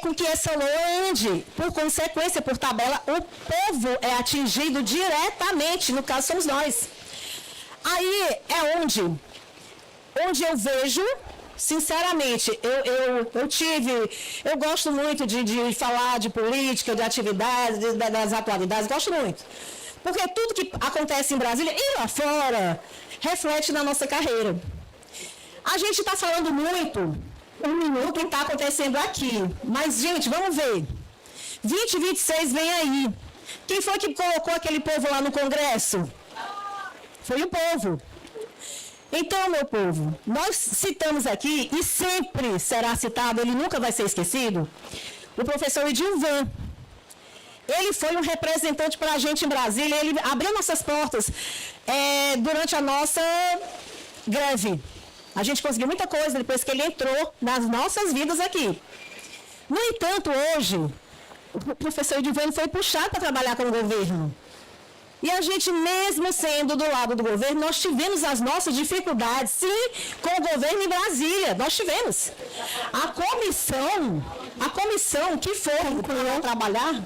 com que essa lei ande. Por consequência, por tabela, o povo é atingido diretamente, no caso somos nós. Aí é onde eu vejo, sinceramente, eu gosto muito de falar de política, de atividades, das atualidades, gosto muito. Porque tudo que acontece em Brasília e lá fora reflete na nossa carreira. A gente está falando muito, o que está acontecendo aqui. Mas, gente, vamos ver. 2026 vem aí. Quem foi que colocou aquele povo lá no Congresso? Foi o povo. Então, meu povo, nós citamos aqui, e sempre será citado, ele nunca vai ser esquecido, o professor Edilvan. Ele foi um representante para a gente em Brasília, ele abriu nossas portas durante a nossa greve. A gente conseguiu muita coisa depois que ele entrou nas nossas vidas aqui. No entanto, hoje, o professor Edilvan foi puxado para trabalhar com o governo. E a gente, mesmo sendo do lado do governo, nós tivemos as nossas dificuldades, sim, com o governo em Brasília, nós tivemos. A comissão que foi trabalhar,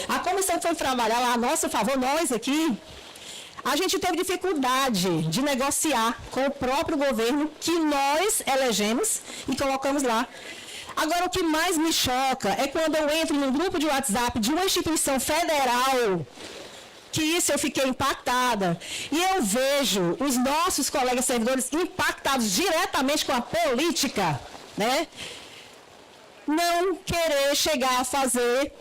a comissão que foi trabalhar lá a nosso favor, nós aqui, a gente teve dificuldade de negociar com o próprio governo que nós elegemos e colocamos lá. Agora, o que mais me choca é quando eu entro num grupo de WhatsApp de uma instituição federal, que isso eu fiquei impactada. E eu vejo os nossos colegas servidores impactados diretamente com a política, né? Não querer chegar a fazer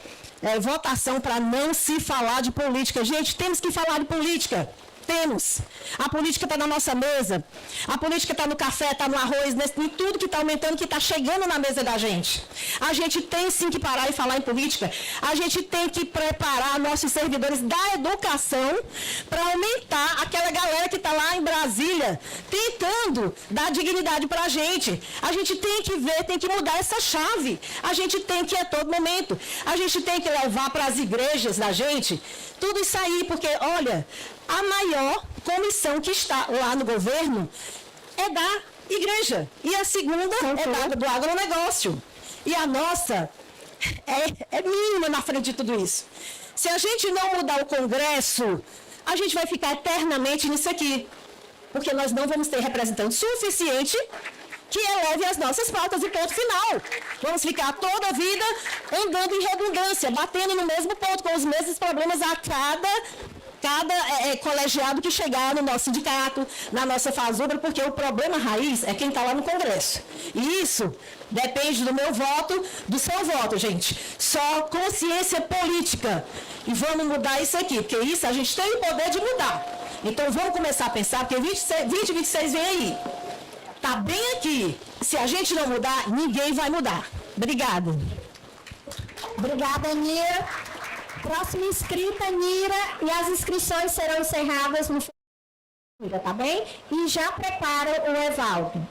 votação para não se falar de política. Gente, temos que falar de política. Temos. A política está na nossa mesa. A política está no café, está no arroz, em tudo que está aumentando, que está chegando na mesa da gente. A gente tem sim que parar e falar em política. A gente tem que preparar nossos servidores da educação para aumentar aquela galera que está lá em Brasília, tentando dar dignidade para a gente. A gente tem que ver, tem que mudar essa chave. A gente tem que, a todo momento, a gente tem que levar para as igrejas da gente tudo isso aí, porque, olha, a maior comissão que está lá no governo é da igreja. E a segunda é do agronegócio. E a nossa é mínima na frente de tudo isso. Se a gente não mudar o Congresso, a gente vai ficar eternamente nisso aqui. Porque nós não vamos ter representante suficiente que eleve as nossas pautas e ponto final. Vamos ficar toda a vida andando em redundância, batendo no mesmo ponto, com os mesmos problemas a cada colegiado que chegar no nosso sindicato, na nossa fazubra, porque o problema raiz é quem está lá no Congresso. E isso depende do meu voto, do seu voto, gente. Só consciência política. E vamos mudar isso aqui, porque isso a gente tem o poder de mudar. Então vamos começar a pensar, porque 2026 vem aí. Está bem aqui. Se a gente não mudar, ninguém vai mudar. Obrigada. Obrigada, Nira. Próxima inscrita, Nira, e as inscrições serão encerradas no final, tá bem? E já prepara o Evaldo.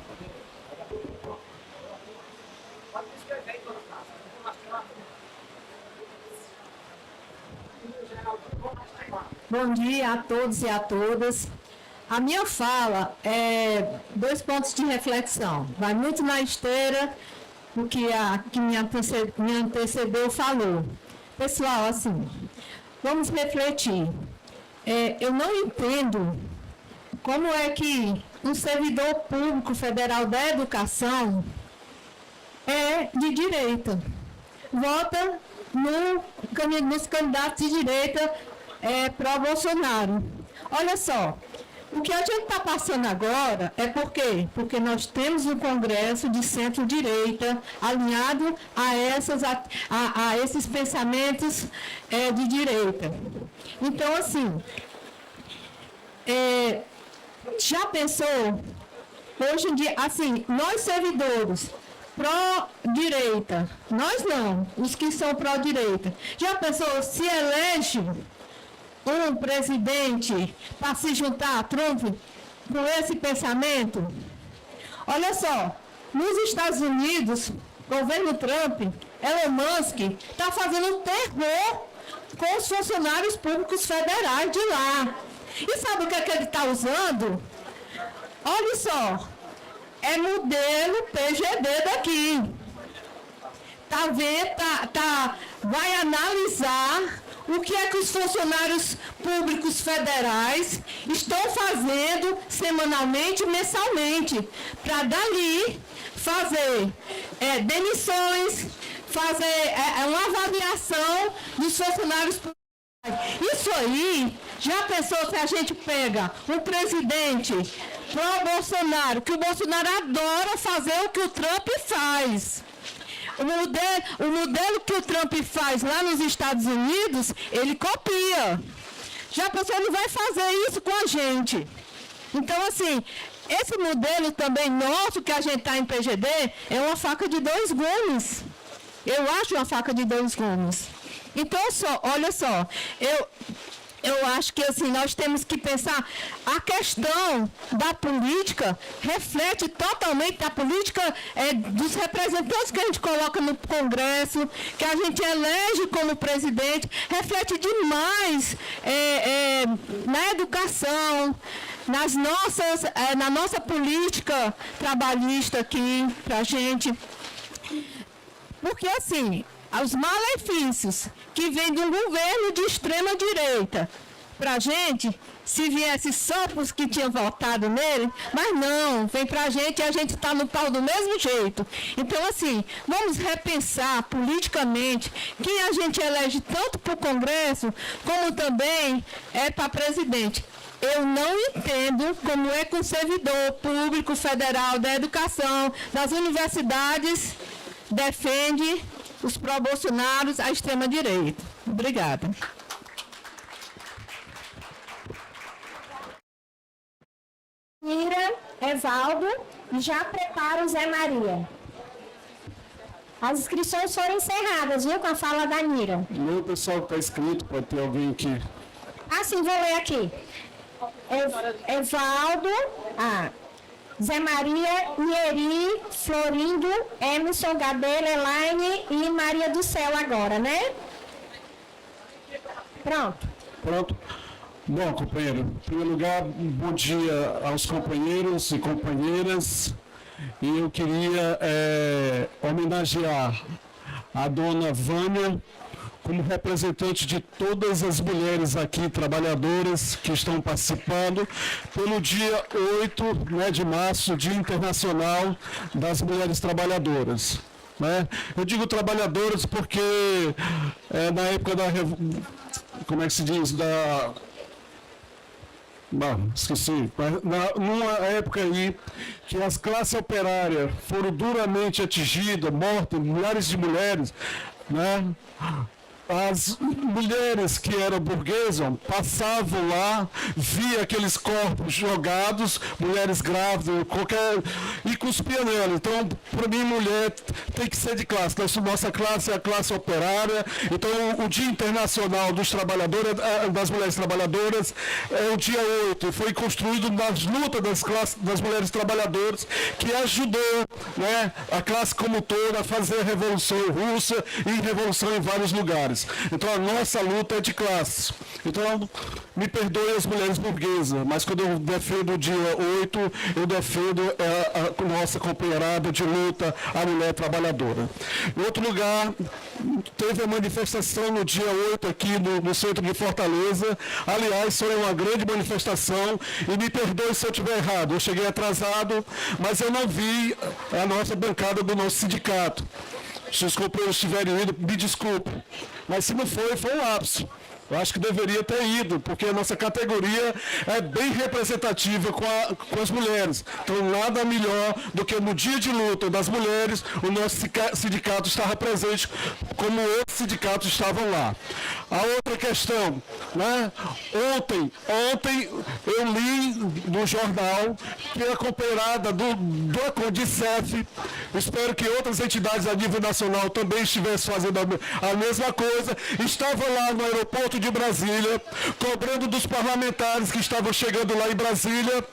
Bom dia a todos e a todas. A minha fala é 2 pontos de reflexão. Vai muito na esteira do que me antecedeu falou. Pessoal, assim, vamos refletir. Eu não entendo como é que um servidor público federal da educação é de direita. Vota nos candidatos de direita pró-Bolsonaro. Olha só, o que a gente está passando agora é por quê? Porque nós temos um Congresso de centro-direita alinhado a esses pensamentos de direita. Então, assim, já pensou, hoje em dia, assim, nós servidores pró-direita, nós não, os que são pró-direita, já pensou se elege um presidente para se juntar a Trump com esse pensamento? Olha só, nos Estados Unidos, governo Trump, Elon Musk, está fazendo terror com os funcionários públicos federais de lá. E sabe o que é que ele está usando? Olha só, é modelo PGD daqui. Vai analisar o que é que os funcionários públicos federais estão fazendo semanalmente e mensalmente, para dali fazer demissões, fazer uma avaliação dos funcionários públicos. Isso aí, já pensou se a gente pega um presidente pró-Bolsonaro, que o Bolsonaro adora fazer o que o Trump faz. O modelo que o Trump faz lá nos Estados Unidos, ele copia. Já a pessoa não vai fazer isso com a gente. Então, assim, esse modelo também nosso, que a gente está em PGD, é uma faca de 2 gumes. Eu acho uma faca de 2 gumes. Então, olha só, eu acho que assim, nós temos que pensar, a questão da política reflete totalmente a política dos representantes que a gente coloca no Congresso, que a gente elege como presidente, reflete demais na educação, na nossa política trabalhista aqui, para a gente. Porque assim, os malefícios que vêm de um governo de extrema-direita para a gente, se viesse só para os que tinham votado nele, mas não, vem para a gente e a gente está no pau do mesmo jeito. Então, assim, vamos repensar politicamente quem a gente elege tanto para o Congresso, como também para presidente. Eu não entendo como é que um servidor público federal da educação, das universidades, defende os pró-bolsonaros à extrema-direita. Obrigada. Nira, Evaldo, e já prepara o Zé Maria. As inscrições foram encerradas, viu, com a fala da Nira. Não, pessoal que está inscrito, pode ter alguém aqui. Ah, sim, vou ler aqui. Evaldo, Zé Maria, Nieri, Florindo, Emerson, Gabriela, Elaine e Maria do Céu agora, né? Pronto. Pronto. Bom, companheiro, em primeiro lugar, bom dia aos companheiros e companheiras. E eu queria homenagear a dona Vânia como representante de todas as mulheres aqui, trabalhadoras, que estão participando, pelo dia 8 de março, Dia Internacional das Mulheres Trabalhadoras. Eu digo trabalhadoras porque na época da... Como é que se diz? Esqueci. Numa época aí que as classes operárias foram duramente atingidas, mortas, milhares de mulheres, as mulheres que eram burguesas passavam lá, via aqueles corpos jogados, mulheres grávidas, e cuspia nela. Então, para mim, mulher tem que ser de classe. Nossa classe é a classe operária. Então, o Dia Internacional dos Trabalhadores, das Mulheres Trabalhadoras é o dia 8. Foi construído nas lutas das mulheres trabalhadoras, que ajudou a classe como toda a fazer a Revolução Russa e revolução em vários lugares. Então a nossa luta é de classe. Então, me perdoe as mulheres burguesas, mas quando eu defendo o dia 8, eu defendo a nossa companheirada de luta, a mulher trabalhadora. Em outro lugar, teve a manifestação no dia 8 aqui no centro de Fortaleza. Aliás, foi uma grande manifestação, e me perdoe se eu estiver errado. Eu cheguei atrasado, mas eu não vi a nossa bancada do nosso sindicato. Se os companheiros tiverem ido, me desculpe. Mas se não foi, foi um lapso. Eu acho que deveria ter ido, porque a nossa categoria é bem representativa com as mulheres. Então, nada melhor do que no dia de luta das mulheres, o nosso sindicato estava presente, como outros sindicatos estavam lá. A outra questão, ontem eu li no jornal que a companheirada do Acondicef, espero que outras entidades a nível nacional também estivessem fazendo a mesma coisa, estava lá no aeroporto de Brasília, cobrando dos parlamentares que estavam chegando lá em Brasília,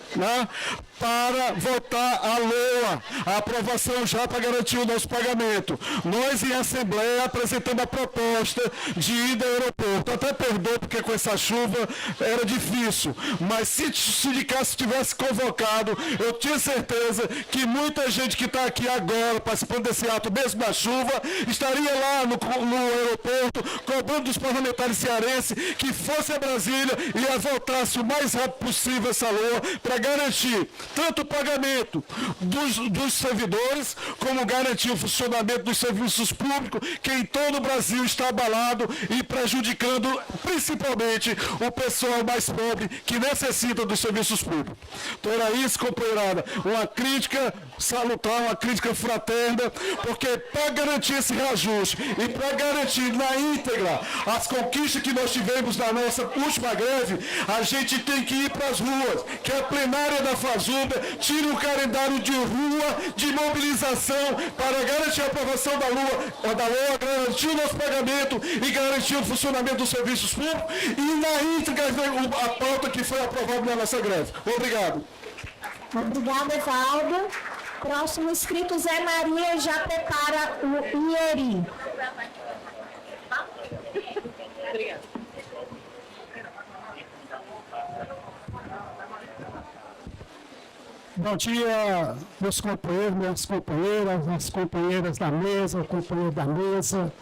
para votar a LOA, a aprovação já para garantir o nosso pagamento. Nós, em Assembleia, apresentamos a proposta de ida ao aeroporto. Até perdoe, porque com essa chuva era difícil, mas se o sindicato tivesse convocado, eu tinha certeza que muita gente que está aqui agora, participando desse ato, mesmo na chuva, estaria lá no aeroporto, cobrando dos parlamentares cearenses cearense que fosse a Brasília e voltasse o mais rápido possível essa LOA para garantir tanto o pagamento dos servidores, como garantir o funcionamento dos serviços públicos, que em todo o Brasil está abalado e prejudicando principalmente o pessoal mais pobre que necessita dos serviços públicos. Então era isso, companheirada, uma crítica salutar, uma crítica fraterna, porque para garantir esse reajuste e para garantir na íntegra as conquistas que nós tivemos na nossa última greve, a gente tem que ir para as ruas, que a plenária da Fazenda tire um calendário de rua, de mobilização, para garantir a aprovação da LOA, garantir o nosso pagamento e garantir o funcionamento dos serviços públicos e na íntegra a pauta que foi aprovada na nossa greve. Obrigado. Obrigada, Evaldo. Próximo inscrito, Zé Maria, já prepara o Ieri. Bom dia, meus companheiros, minhas companheiras, as companheiras da mesa, o companheiro da mesa.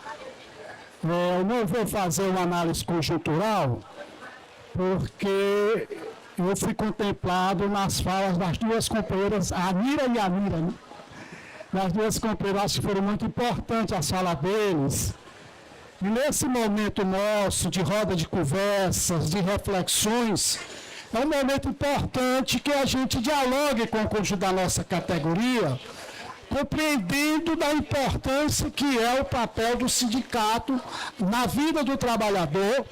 Eu não vou fazer uma análise conjuntural, porque eu fui contemplado nas falas das duas companheiras, a Anira e a Mira, né? Das duas companheiras que foram muito importantes as falas deles. E nesse momento nosso de roda de conversas, de reflexões, é um momento importante que a gente dialogue com o conjunto da nossa categoria, compreendendo da importância que é o papel do sindicato na vida do trabalhador,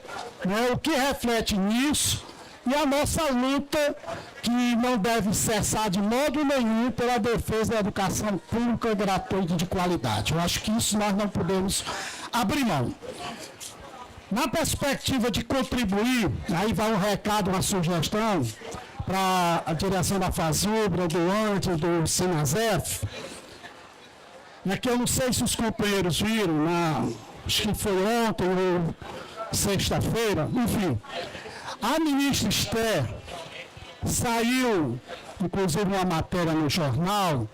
né, o que reflete nisso, e a nossa luta, que não deve cessar de modo nenhum pela defesa da educação pública, gratuita e de qualidade. Eu acho que isso nós não podemos abrir mão. Na perspectiva de contribuir, aí vai um recado, uma sugestão para a direção da Fazubra, do ANTE, do Sinazef, é que eu não sei se os companheiros viram, acho que foi ontem ou sexta-feira, enfim, a ministra Esther saiu, inclusive uma matéria no jornal,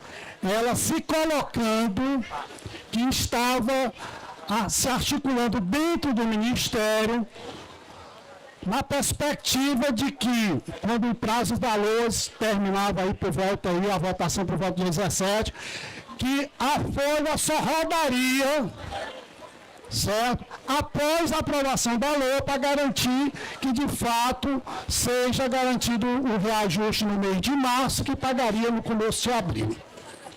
ela se colocando que estava se articulando dentro do Ministério na perspectiva de que, quando o prazo da LOA terminava aí por volta aí, a votação por volta de 17, que a folha só rodaria, certo? Após a aprovação da LOA, para garantir que, de fato, seja garantido o reajuste no mês de março, que pagaria no começo de abril. Não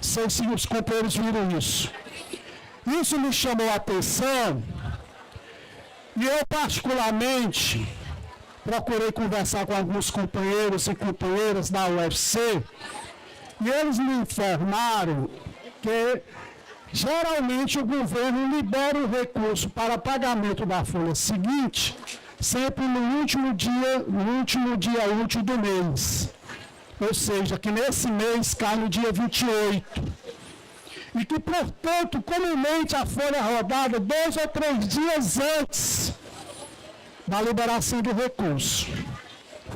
sei se os companheiros viram isso. Isso me chamou a atenção e eu, particularmente, procurei conversar com alguns companheiros e companheiras da UFC e eles me informaram que geralmente o governo libera o recurso para pagamento da folha seguinte sempre no último dia útil do mês. Ou seja, que nesse mês cai no dia 28. E que, portanto, comumente a folha é rodada 2 ou 3 dias antes da liberação do recurso.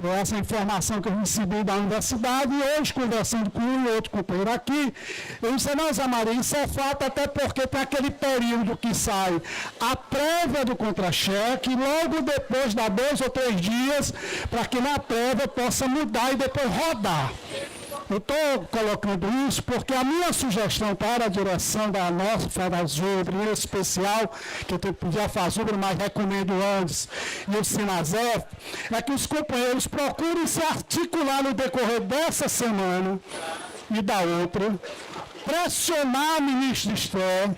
Foi essa informação que eu recebi da universidade e hoje, conversando com um e outro companheiro aqui, eu disse, não, Zé Maria, isso é fato até porque tem aquele período que sai a prévia do contra-cheque e logo depois dá 2 ou 3 dias para que na prévia possa mudar e depois rodar. Eu estou colocando isso porque a minha sugestão para a direção da nossa Fazubra, em especial, que eu pedi a Fazubra, mas recomendo antes, e o Sinazef, é que os companheiros procurem se articular no decorrer dessa semana e da outra, pressionar a ministra Esther,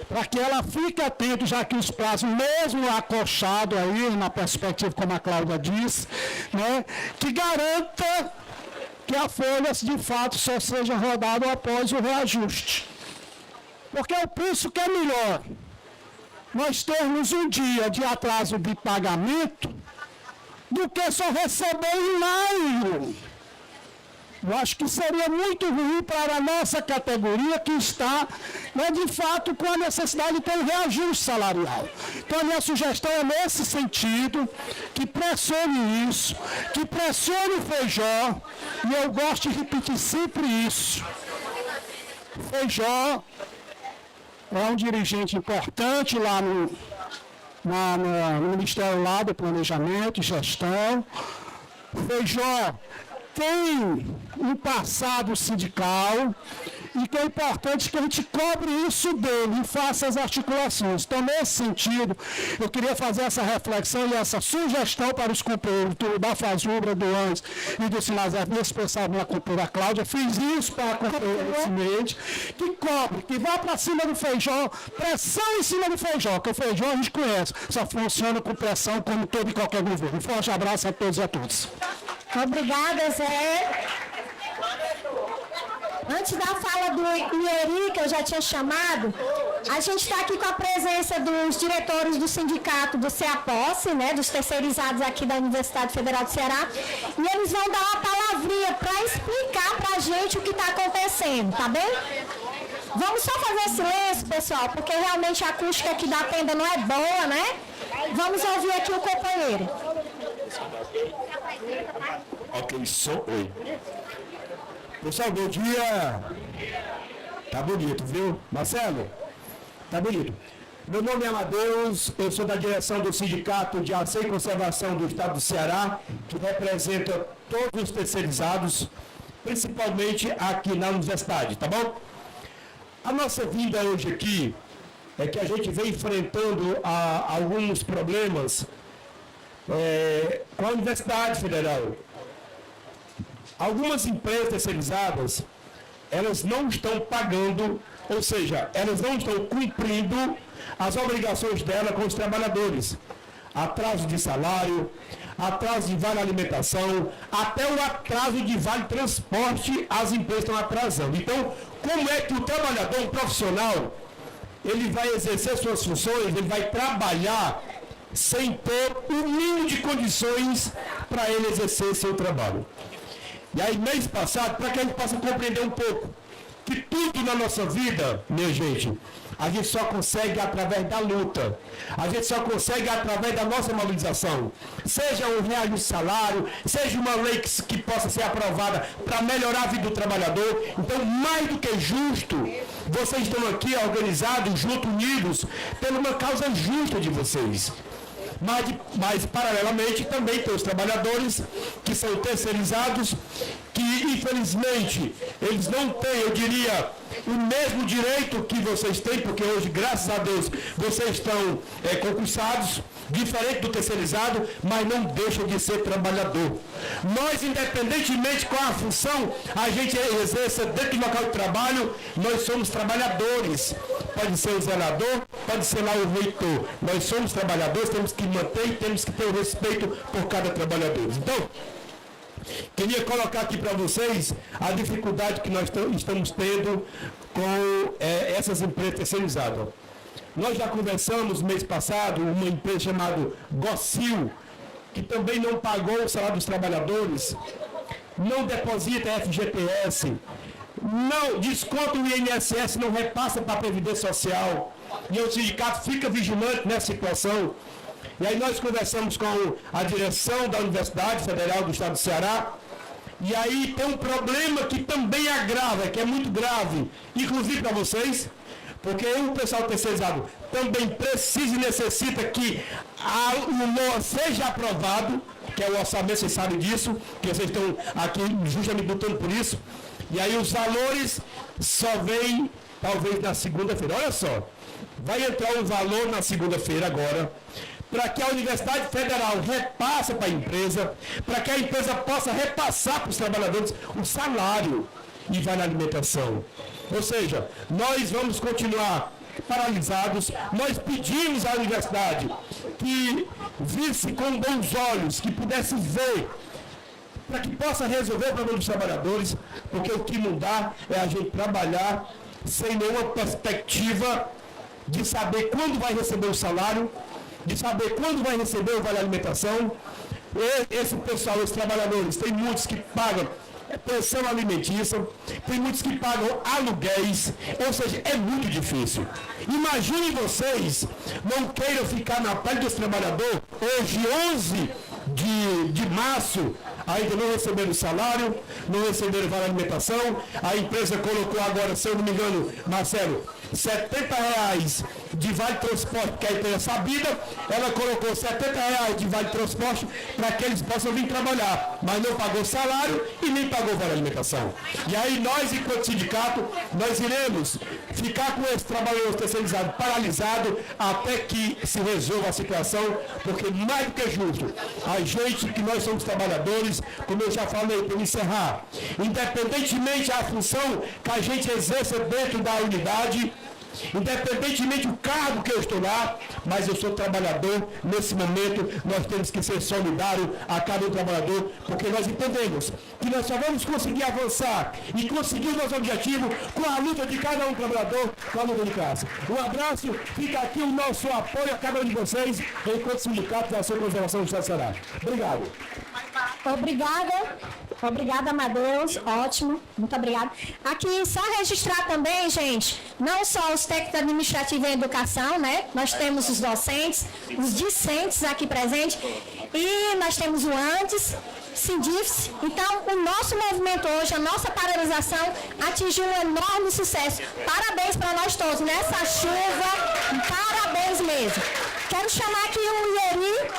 para que ela fique atenta, já que os prazos, mesmo acochados aí, na perspectiva, como a Cláudia disse, né, que garanta que a folha, de fato, só seja rodada após o reajuste. Porque eu penso que é melhor nós termos um dia de atraso de pagamento do que só receber em maio. Eu acho que seria muito ruim para a nossa categoria que está, né, de fato, com a necessidade de ter um reajuste salarial. Então, a minha sugestão é nesse sentido, que pressione isso, que pressione o Feijó, e eu gosto de repetir sempre isso. Feijó é um dirigente importante lá no Ministério lá do Planejamento e Gestão. Feijó tem um passado sindical e que é importante que a gente cobre isso dele e faça as articulações. Então, nesse sentido, eu queria fazer essa reflexão e essa sugestão para os companheiros da Fazubra, do ANS e do Sinasef, especialmente a companheira Cláudia. Fiz isso para a companheira Cimente, que cobre, que vá para cima do Feijó, pressão em cima do Feijó, que o Feijó a gente conhece, só funciona com pressão como todo e qualquer governo. Um forte abraço a todos e a todas. Obrigada, Zé. Antes da fala do Ieri, que eu já tinha chamado, a gente está aqui com a presença dos diretores do sindicato do CEAPOSSE, né, dos terceirizados aqui da Universidade Federal do Ceará, e eles vão dar uma palavrinha para explicar para a gente o que está acontecendo, tá bem? Vamos só fazer silêncio, pessoal, porque realmente a acústica aqui da tenda não é boa, né? Vamos ouvir aqui o companheiro. Ok, sou oi. Pessoal, bom dia. Tá bonito, viu? Marcelo, tá bonito. Meu nome é Amadeus, eu sou da direção do Sindicato de Ação e Conservação do Estado do Ceará, que representa todos os terceirizados, principalmente aqui na universidade, tá bom? A nossa vinda hoje aqui é que a gente vem enfrentando alguns problemas com a Universidade Federal. Algumas empresas terceirizadas, elas não estão pagando, ou seja, elas não estão cumprindo as obrigações dela com os trabalhadores. Atraso de salário, atraso de vale alimentação, até o atraso de vale transporte, as empresas estão atrasando. Então, como é que o trabalhador, um profissional, ele vai exercer suas funções, ele vai trabalhar sem ter o mínimo de condições para ele exercer seu trabalho? E aí, mês passado, para que a gente possa compreender um pouco, que tudo na nossa vida, minha gente, a gente só consegue através da luta, a gente só consegue através da nossa mobilização, seja um reajuste de salário, seja uma lei que possa ser aprovada para melhorar a vida do trabalhador. Então, mais do que justo, vocês estão aqui organizados, juntos, unidos, por uma causa justa de vocês. Mas, paralelamente, também tem os trabalhadores que são terceirizados, que, infelizmente, eles não têm, eu diria, o mesmo direito que vocês têm, porque hoje, graças a Deus, vocês estão concursados, diferente do terceirizado, mas não deixa de ser trabalhador. Nós, independentemente qual a função a gente exerça dentro do local de trabalho, nós somos trabalhadores. Pode ser o zelador, pode ser lá o reitor. Nós somos trabalhadores, temos que manter e temos que ter o respeito por cada trabalhador. Então, queria colocar aqui para vocês a dificuldade que nós estamos tendo com essas empresas terceirizadas. Nós já conversamos mês passado, uma empresa chamada Gocil, que também não pagou o salário dos trabalhadores, não deposita FGTS, não desconta o INSS, não repassa para a Previdência Social, e o sindicato fica vigilante nessa situação. E aí nós conversamos com a direção da Universidade Federal do Estado do Ceará, e aí tem um problema que também agrava, que é muito grave, inclusive para vocês, porque o pessoal terceirizado também precisa e necessita que o LOA seja aprovado, que é o orçamento, vocês sabem disso, que vocês estão aqui justamente lutando por isso, e aí os valores só vêm, talvez, na segunda-feira. Olha só, vai entrar um valor na segunda-feira agora, para que a Universidade Federal repasse para a empresa, para que a empresa possa repassar para os trabalhadores o salário e vale alimentação. Ou seja, nós vamos continuar paralisados. Nós pedimos à universidade que visse com bons olhos, que pudesse ver, para que possa resolver o problema dos trabalhadores, porque o que não dá é a gente trabalhar sem nenhuma perspectiva de saber quando vai receber o salário, de saber quando vai receber o vale alimentação. Esse pessoal, os trabalhadores, tem muitos que pagam pensão alimentícia, tem muitos que pagam aluguéis, ou seja, é muito difícil. Imaginem vocês, não queiram ficar na pele dos trabalhadores, hoje 11 de março, ainda não receberam o salário, não receberam vale alimentação, a empresa colocou agora, se eu não me engano, Marcelo, R$ 70 de vale transporte, que é a empresa Sabida, ela colocou R$70 de vale transporte para que eles possam vir trabalhar, mas não pagou salário e nem pagou vale alimentação. E aí nós, enquanto sindicato, nós iremos ficar com esse trabalhador terceirizado paralisado até que se resolva a situação, porque mais do que justo, a gente que nós somos trabalhadores, como eu já falei, para encerrar, independentemente da função que a gente exerça dentro da unidade, independentemente do cargo que eu estou lá, mas eu sou trabalhador, nesse momento nós temos que ser solidários a cada trabalhador, porque nós entendemos que nós só vamos conseguir avançar e conseguir o nosso objetivo com a luta de cada trabalhador com a luta de classe. Um abraço, fica aqui o nosso apoio a cada um de vocês, enquanto sindicato da sua conservação do Estado do Ceará. Obrigado. Obrigada, Amadeus, ótimo, muito obrigada. Aqui, só registrar também, gente, não só os técnicos administrativos em educação, né? Nós temos os docentes, os discentes aqui presentes, e nós temos o antes, Sindifes. Então, o nosso movimento hoje, a nossa paralisação, atingiu um enorme sucesso. Parabéns para nós todos, nessa chuva, parabéns mesmo. Quero chamar aqui o Ieri.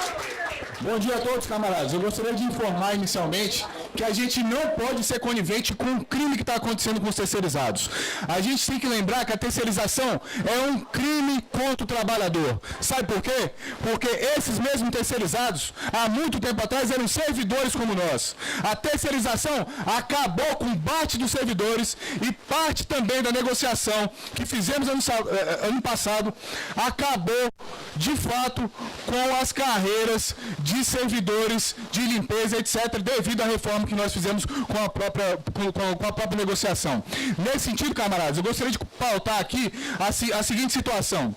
Bom dia a todos, camaradas. Eu gostaria de informar inicialmente que a gente não pode ser conivente com o crime que está acontecendo com os terceirizados. A gente tem que lembrar que a terceirização é um crime contra o trabalhador. Sabe por quê? Porque esses mesmos terceirizados, há muito tempo atrás, eram servidores como nós. A terceirização acabou com parte dos servidores e parte também da negociação que fizemos ano passado acabou, de fato, com as carreiras de servidores, de limpeza, etc., devido à reforma que nós fizemos com a própria negociação. Nesse sentido, camaradas, eu gostaria de pautar aqui a seguinte situação.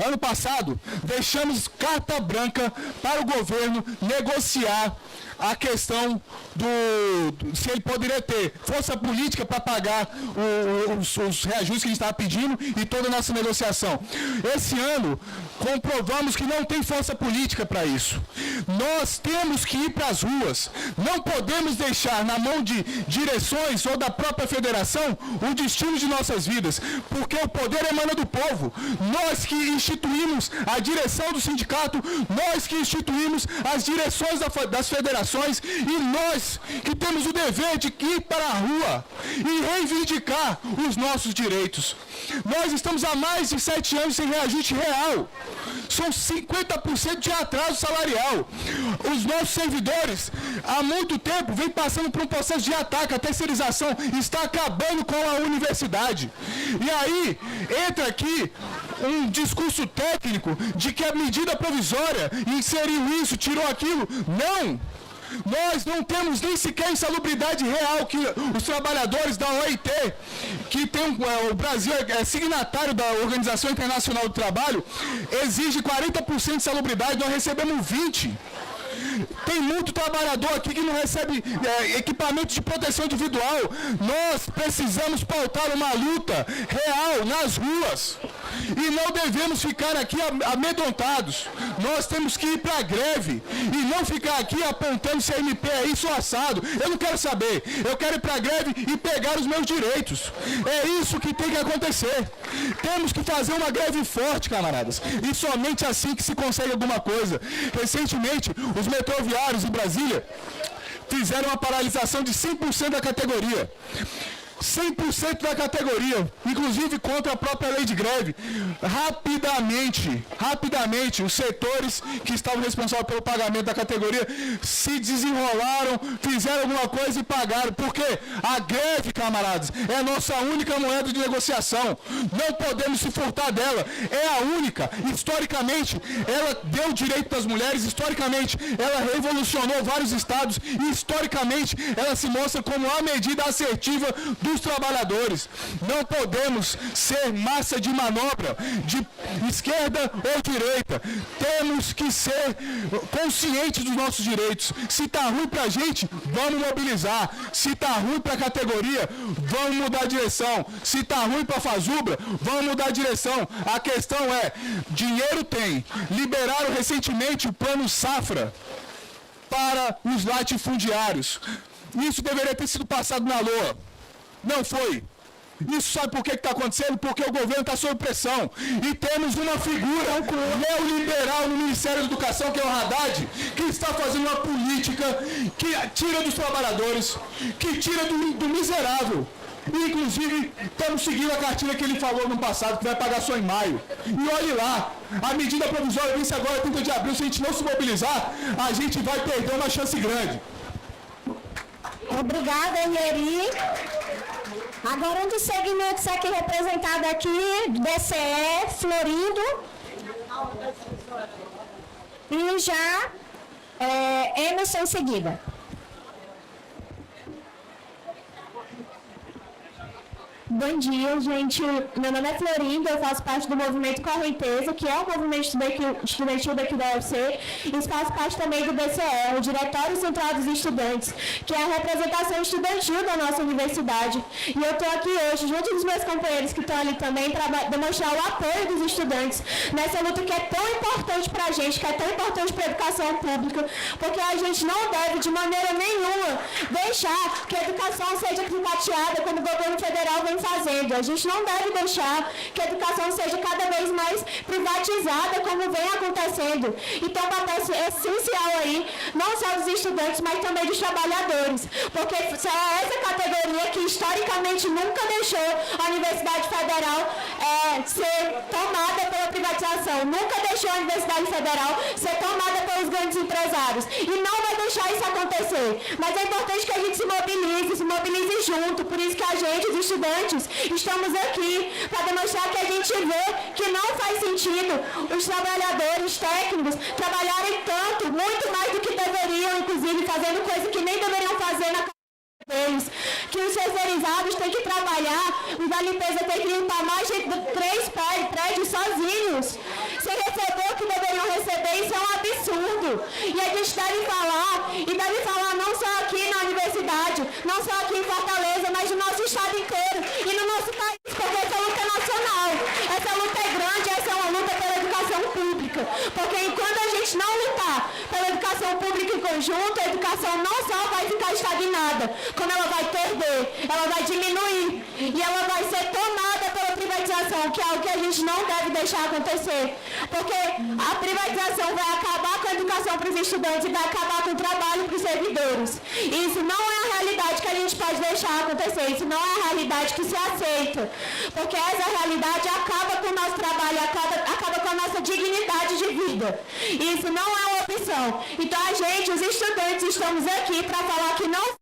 Ano passado, deixamos carta branca para o governo negociar a questão se ele poderia ter força política para pagar os reajustes que a gente estava pedindo e toda a nossa negociação. Esse ano, comprovamos que não tem força política para isso. Nós temos que ir para as ruas. Não podemos deixar na mão de direções ou da própria federação o destino de nossas vidas, porque o poder emana do povo. Nós que instituímos a direção do sindicato, nós que instituímos as direções das federações, e nós que temos o dever de ir para a rua e reivindicar os nossos direitos. Nós estamos há mais de 7 anos sem reajuste real. São 50% de atraso salarial. Os nossos servidores, há muito tempo, vêm passando por um processo de ataque. A terceirização está acabando com a universidade. E aí, entra aqui um discurso técnico de que a medida provisória inseriu isso, tirou aquilo. Não! Nós não temos nem sequer insalubridade real que os trabalhadores da OIT, que tem o Brasil é signatário da Organização Internacional do Trabalho, exige 40% de insalubridade, nós recebemos 20%. Tem muito trabalhador aqui que não recebe equipamento de proteção individual. Nós precisamos pautar uma luta real nas ruas. E não devemos ficar aqui amedrontados. Nós temos que ir para a greve e não ficar aqui apontando se a MP é isso ou assado. Eu não quero saber. Eu quero ir para a greve e pegar os meus direitos. É isso que tem que acontecer. Temos que fazer uma greve forte, camaradas. E somente assim que se consegue alguma coisa. Recentemente, os metroviários em Brasília fizeram uma paralisação de 100% da categoria. 100% da categoria, inclusive contra a própria lei de greve. Rapidamente, os setores que estavam responsáveis pelo pagamento da categoria se desenrolaram, fizeram alguma coisa e pagaram. Porque a greve, camaradas, é a nossa única moeda de negociação. Não podemos se furtar dela. É a única. Historicamente, ela deu direito das mulheres. Historicamente, ela revolucionou vários estados. E historicamente, ela se mostra como a medida assertiva dos trabalhadores. Não podemos ser massa de manobra de esquerda ou direita. Temos que ser conscientes dos nossos direitos. Se está ruim para a gente, vamos mobilizar. Se está ruim para a categoria, vamos mudar a direção. Se está ruim para a Fazubra, vamos mudar a direção. A questão é, dinheiro tem. Liberaram recentemente o plano Safra para os latifundiários. Isso deveria ter sido passado na LOA. Não foi. Isso sabe por que está acontecendo? Porque o governo está sob pressão. E temos uma figura neoliberal no Ministério da Educação, que é o Haddad, que está fazendo uma política que tira dos trabalhadores, que tira do miserável. E, inclusive, estamos seguindo a cartilha que ele falou no passado, que vai pagar só em maio. E olhe lá, a medida provisória vence agora, 30 de abril. Se a gente não se mobilizar, a gente vai perder uma chance grande. Obrigada, Ieri. Agora, um dos segmentos aqui representado aqui, DCE, Florindo. E já Emerson em seguida. Bom dia, gente. Meu nome é Florinda, eu faço parte do movimento Correnteza, que é o movimento estudantil daqui da UFC, e faço parte também do DCE, o Diretório Central dos Estudantes, que é a representação estudantil da nossa universidade. E eu estou aqui hoje, junto dos meus companheiros que estão ali também, para demonstrar o apoio dos estudantes nessa luta que é tão importante para a gente, que é tão importante para a educação pública, porque a gente não deve, de maneira nenhuma, deixar que a educação seja privateada, como o governo federal vem fazendo. A gente não deve deixar que a educação seja cada vez mais privatizada, como vem acontecendo. Então, um papel essencial aí, não só dos estudantes, mas também dos trabalhadores, porque é essa categoria que historicamente nunca deixou a Universidade Federal ser tomada pela privatização, nunca deixou a Universidade Federal ser tomada pelos grandes empresários, e não vai deixar isso acontecer. Mas é importante que a gente se mobilize junto, por isso que a gente, os estudantes, estamos aqui para demonstrar que a gente vê que não faz sentido os trabalhadores técnicos trabalharem tanto, muito mais do que deveriam, inclusive fazendo coisa que nem deveriam fazer na deles, que os terceirizados têm que trabalhar, os da limpeza têm que limpar mais de 3 prédios sozinhos, sem receber o que deveriam receber. Isso é um absurdo. E a gente deve falar não só aqui na universidade, não só aqui em Fortaleza, mas no nosso estado inteiro e no nosso país, porque essa luta é nacional, essa luta é grande, essa é uma luta pela educação pública, porque enquanto a gente não lutar pela educação pública em conjunto, a educação não só vai ficar estagnada, como ela vai perder, ela vai diminuir e ela vai ser tomada pela privatização, que é algo que a gente não deve deixar acontecer, porque a privatização vai acabar com a educação para os estudantes e vai acabar com o trabalho para os servidores. E isso não é a realidade que a gente pode deixar acontecer, isso não é a realidade que se aceita, porque essa realidade acaba com o nosso trabalho, acaba com a nossa dignidade de vida. E isso não é uma opção. Então a gente, os estudantes, estamos aqui para falar que não,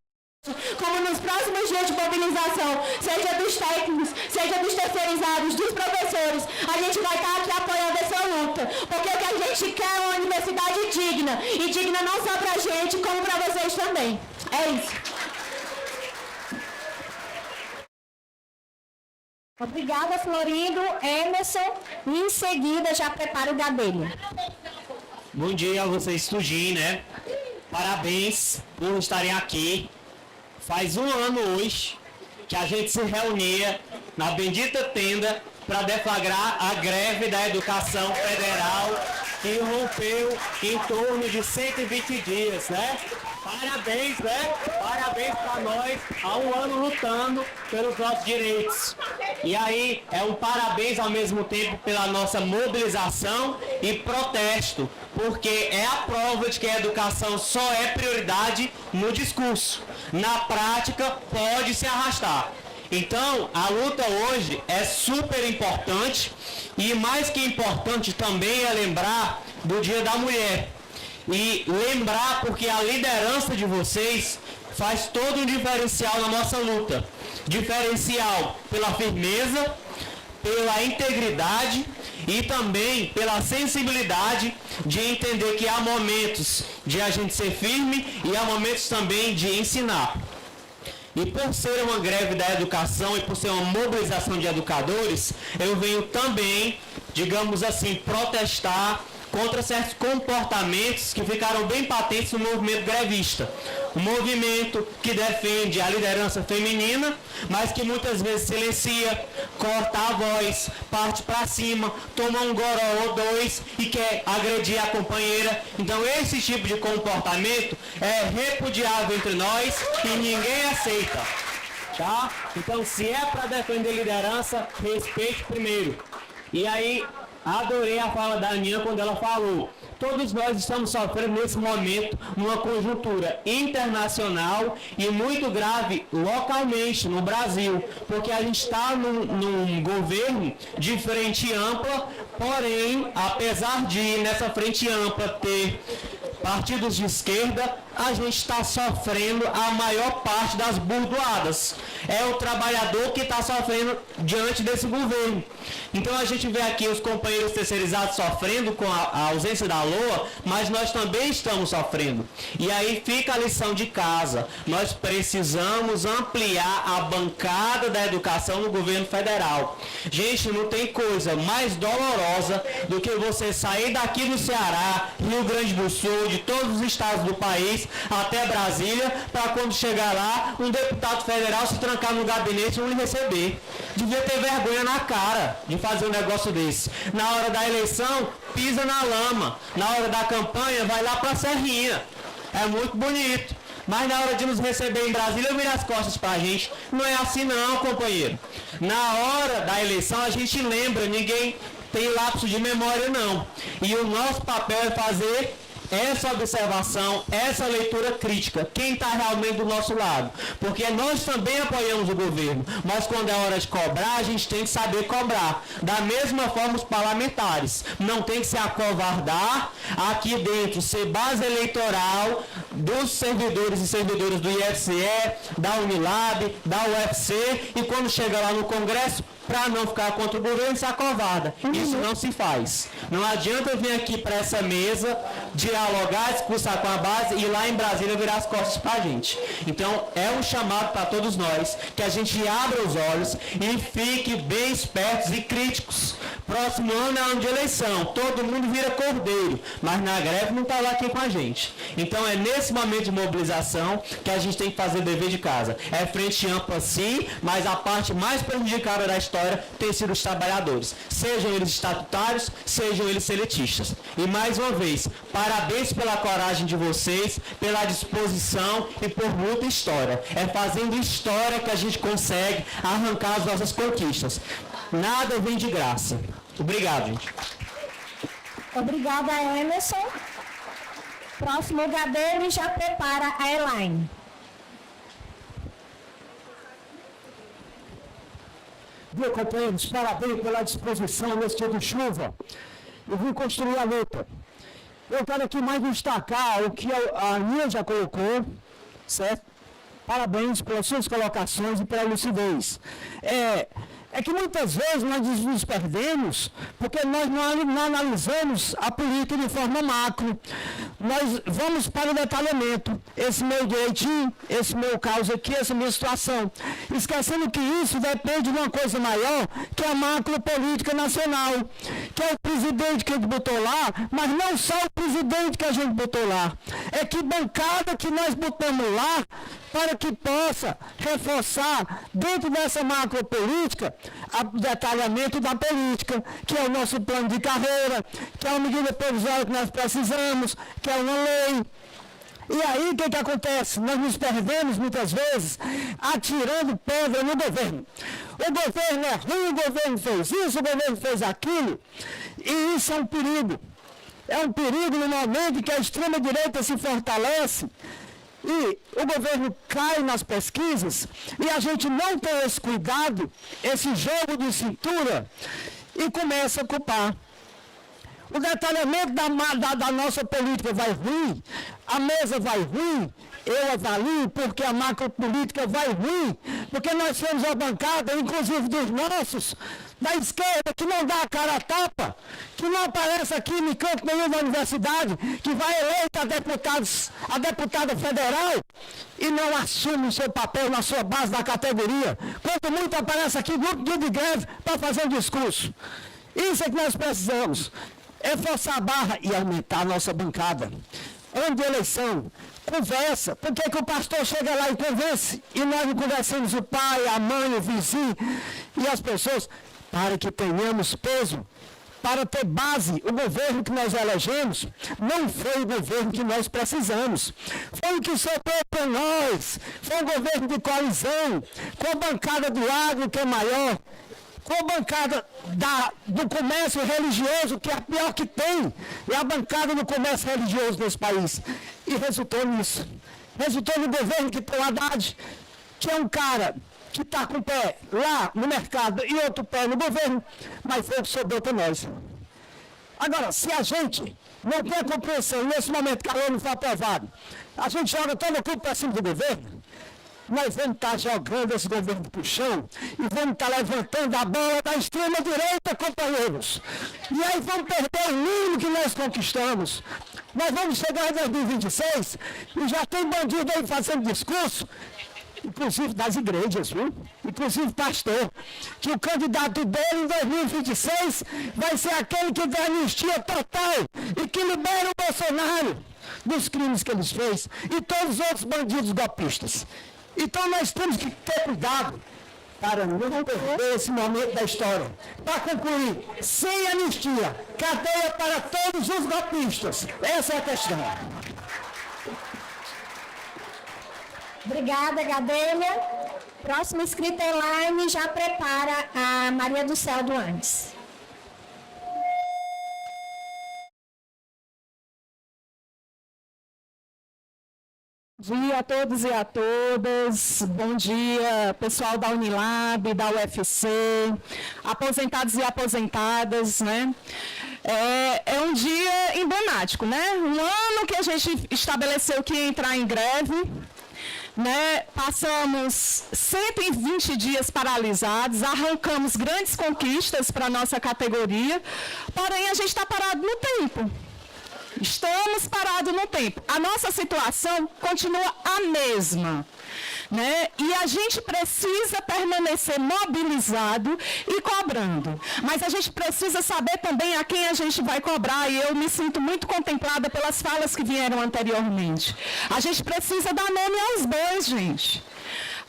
como nos próximos dias de mobilização, seja dos técnicos, seja dos terceirizados, dos professores, a gente vai estar aqui apoiando essa luta, porque o que a gente quer é uma universidade digna, e digna não só para a gente, como para vocês também. É isso. Obrigada, Florindo. Emerson, e em seguida já prepara o Gadelha. Bom dia a vocês tudinho, né? Parabéns por estarem aqui. Faz um ano hoje que a gente se reunia na bendita tenda para deflagrar a greve da educação federal, que rompeu em torno de 120 dias, né? Parabéns, né? Parabéns para nós, há um ano lutando pelos nossos direitos. E aí, é um parabéns ao mesmo tempo pela nossa mobilização e protesto, porque é a prova de que a educação só é prioridade no discurso. Na prática, pode se arrastar. Então, a luta hoje é super importante, e mais que importante também é lembrar do Dia da Mulher. E lembrar porque a liderança de vocês faz todo um diferencial na nossa luta. Diferencial pela firmeza, pela integridade e também pela sensibilidade de entender que há momentos de a gente ser firme e há momentos também de ensinar. E por ser uma greve da educação e por ser uma mobilização de educadores, eu venho também, digamos assim, protestar contra certos comportamentos que ficaram bem patentes no movimento grevista. Um movimento que defende a liderança feminina, mas que muitas vezes silencia, corta a voz, parte para cima, toma um goró ou dois e quer agredir a companheira. Então esse tipo de comportamento é repudiável entre nós e ninguém aceita. tá? Então, se é para defender liderança, respeite primeiro. E aí, adorei a fala da Aninha quando ela falou: todos nós estamos sofrendo nesse momento uma conjuntura internacional e muito grave localmente no Brasil, porque a gente está num governo de frente ampla, porém, apesar de nessa frente ampla ter partidos de esquerda, a gente está sofrendo a maior parte das burdoadas. É o trabalhador que está sofrendo diante desse governo. Então a gente vê aqui os companheiros terceirizados sofrendo com a ausência da LOA, mas nós também estamos sofrendo. E aí fica a lição de casa. Nós precisamos ampliar a bancada da educação no governo federal. Gente, não tem coisa mais dolorosa do que você sair daqui do Ceará, Rio Grande do Sul, de todos os estados do país, até Brasília, para quando chegar lá, um deputado federal se trancar no gabinete e não lhe receber. Devia ter vergonha na cara de fazer um negócio desse. Na hora da eleição, pisa na lama. Na hora da campanha, vai lá para a Serrinha. É muito bonito. Mas na hora de nos receber em Brasília, vira as costas para a gente. Não é assim não, companheiro. Na hora da eleição, a gente lembra, ninguém tem lapso de memória não. E o nosso papel é fazer essa observação, essa leitura crítica, quem está realmente do nosso lado, porque nós também apoiamos o governo, mas quando é hora de cobrar, a gente tem que saber cobrar, da mesma forma os parlamentares, não tem que se acovardar aqui dentro, ser base eleitoral dos servidores e servidoras do IFCE, da Unilab, da UFC, e quando chega lá no Congresso, para não ficar contra o governo, se acovarda. Isso não se faz. Não adianta eu vir aqui para essa mesa, dialogar, discursar com a base e lá em Brasília virar as costas para a gente. Então, é um chamado para todos nós, que a gente abra os olhos e fique bem espertos e críticos. Próximo ano é ano de eleição, todo mundo vira cordeiro, mas na greve não está lá aqui com a gente. Então, é nesse momento de mobilização que a gente tem que fazer o dever de casa. É frente ampla sim, mas a parte mais prejudicada da história tem sido os trabalhadores, sejam eles estatutários, sejam eles seletistas. E mais uma vez, parabéns pela coragem de vocês, pela disposição e por muita história. É fazendo história que a gente consegue arrancar as nossas conquistas. Nada vem de graça. Obrigado, gente. Obrigada, Emerson. Próximo Gadeiro já prepara a Elaine. Meu companheiros, parabéns pela disposição nesse dia de chuva. Eu vim construir a luta. Eu quero aqui mais destacar o que a Aninha já colocou, certo? Parabéns pelas suas colocações e pela lucidez. É que muitas vezes nós nos perdemos porque nós não analisamos a política de forma macro. Nós vamos para o detalhamento. Esse meu direitinho, esse meu caso aqui, essa minha situação. Esquecendo que isso depende de uma coisa maior, que é a macro política nacional. Que é o presidente que a gente botou lá, mas não só o presidente que a gente botou lá. É que bancada que nós botamos lá para que possa reforçar dentro dessa macro política o detalhamento da política, que é o nosso plano de carreira, que é uma medida provisória que nós precisamos, que é uma lei. E aí, o que acontece? Nós nos perdemos, muitas vezes, atirando pedra no governo. O governo é ruim, o governo fez isso, o governo fez aquilo. E isso é um perigo. É um perigo no momento em que a extrema-direita se fortalece e o governo cai nas pesquisas e a gente não tem esse cuidado, esse jogo de cintura, e começa a culpar. O detalhamento da nossa política vai ruim, a mesa vai ruim, eu avalio porque a macropolítica vai ruim, porque nós temos a bancada, inclusive dos nossos, da esquerda, que não dá a cara a tapa, que não aparece aqui em canto nenhum da universidade, que vai eleita a deputada federal e não assume o seu papel na sua base da categoria. Quanto muito aparece aqui grupo de greve para fazer um discurso. Isso é que nós precisamos. É forçar a barra e aumentar a nossa bancada. Ano de eleição, conversa. Por que o pastor chega lá e convence? E nós não conversamos o pai, a mãe, o vizinho e as pessoas, para que tenhamos peso, para ter base. O governo que nós elegemos não foi o governo que nós precisamos. Foi o que sobrou para nós. Foi um governo de coalizão, com a bancada do agro, que é maior, com a bancada do comércio religioso, que é a pior que tem. É a bancada do comércio religioso nesse país. E resultou nisso. Resultou no governo que tem o Haddad, que é um cara que está com o pé lá no mercado e outro pé no governo, mas foi o que sobrou para nós. Agora, se a gente não tem a compreensão, nesse momento que a lei não foi aprovada, a gente joga todo o culpa para cima do governo, nós vamos estar jogando esse governo para o chão e vamos estar levantando a bola da extrema-direita, companheiros. E aí vamos perder o mínimo que nós conquistamos. Nós vamos chegar em 2026 e já tem bandido aí fazendo discurso, inclusive das igrejas, viu? Inclusive pastor, que o candidato dele em 2026 vai ser aquele que dá anistia total e que libera o Bolsonaro dos crimes que ele fez e todos os outros bandidos golpistas. Então nós temos que ter cuidado para não perder esse momento da história. Para concluir, sem anistia, cadeia para todos os golpistas. Essa é a questão. Obrigada, Gadelha. Próximo inscrito online, já prepara a Maria do Céu do Andes. Bom dia a todos e a todas, bom dia pessoal da Unilab, da UFC, aposentados e aposentadas, né? É um dia emblemático, né? Um ano que a gente estabeleceu que ia entrar em greve, né? Passamos 120 dias paralisados, arrancamos grandes conquistas para a nossa categoria, porém a gente está parado no tempo. Estamos parados no tempo. A nossa situação continua a mesma, né? E a gente precisa permanecer mobilizado e cobrando. Mas a gente precisa saber também a quem a gente vai cobrar. E eu me sinto muito contemplada pelas falas que vieram anteriormente. A gente precisa dar nome aos bois, gente.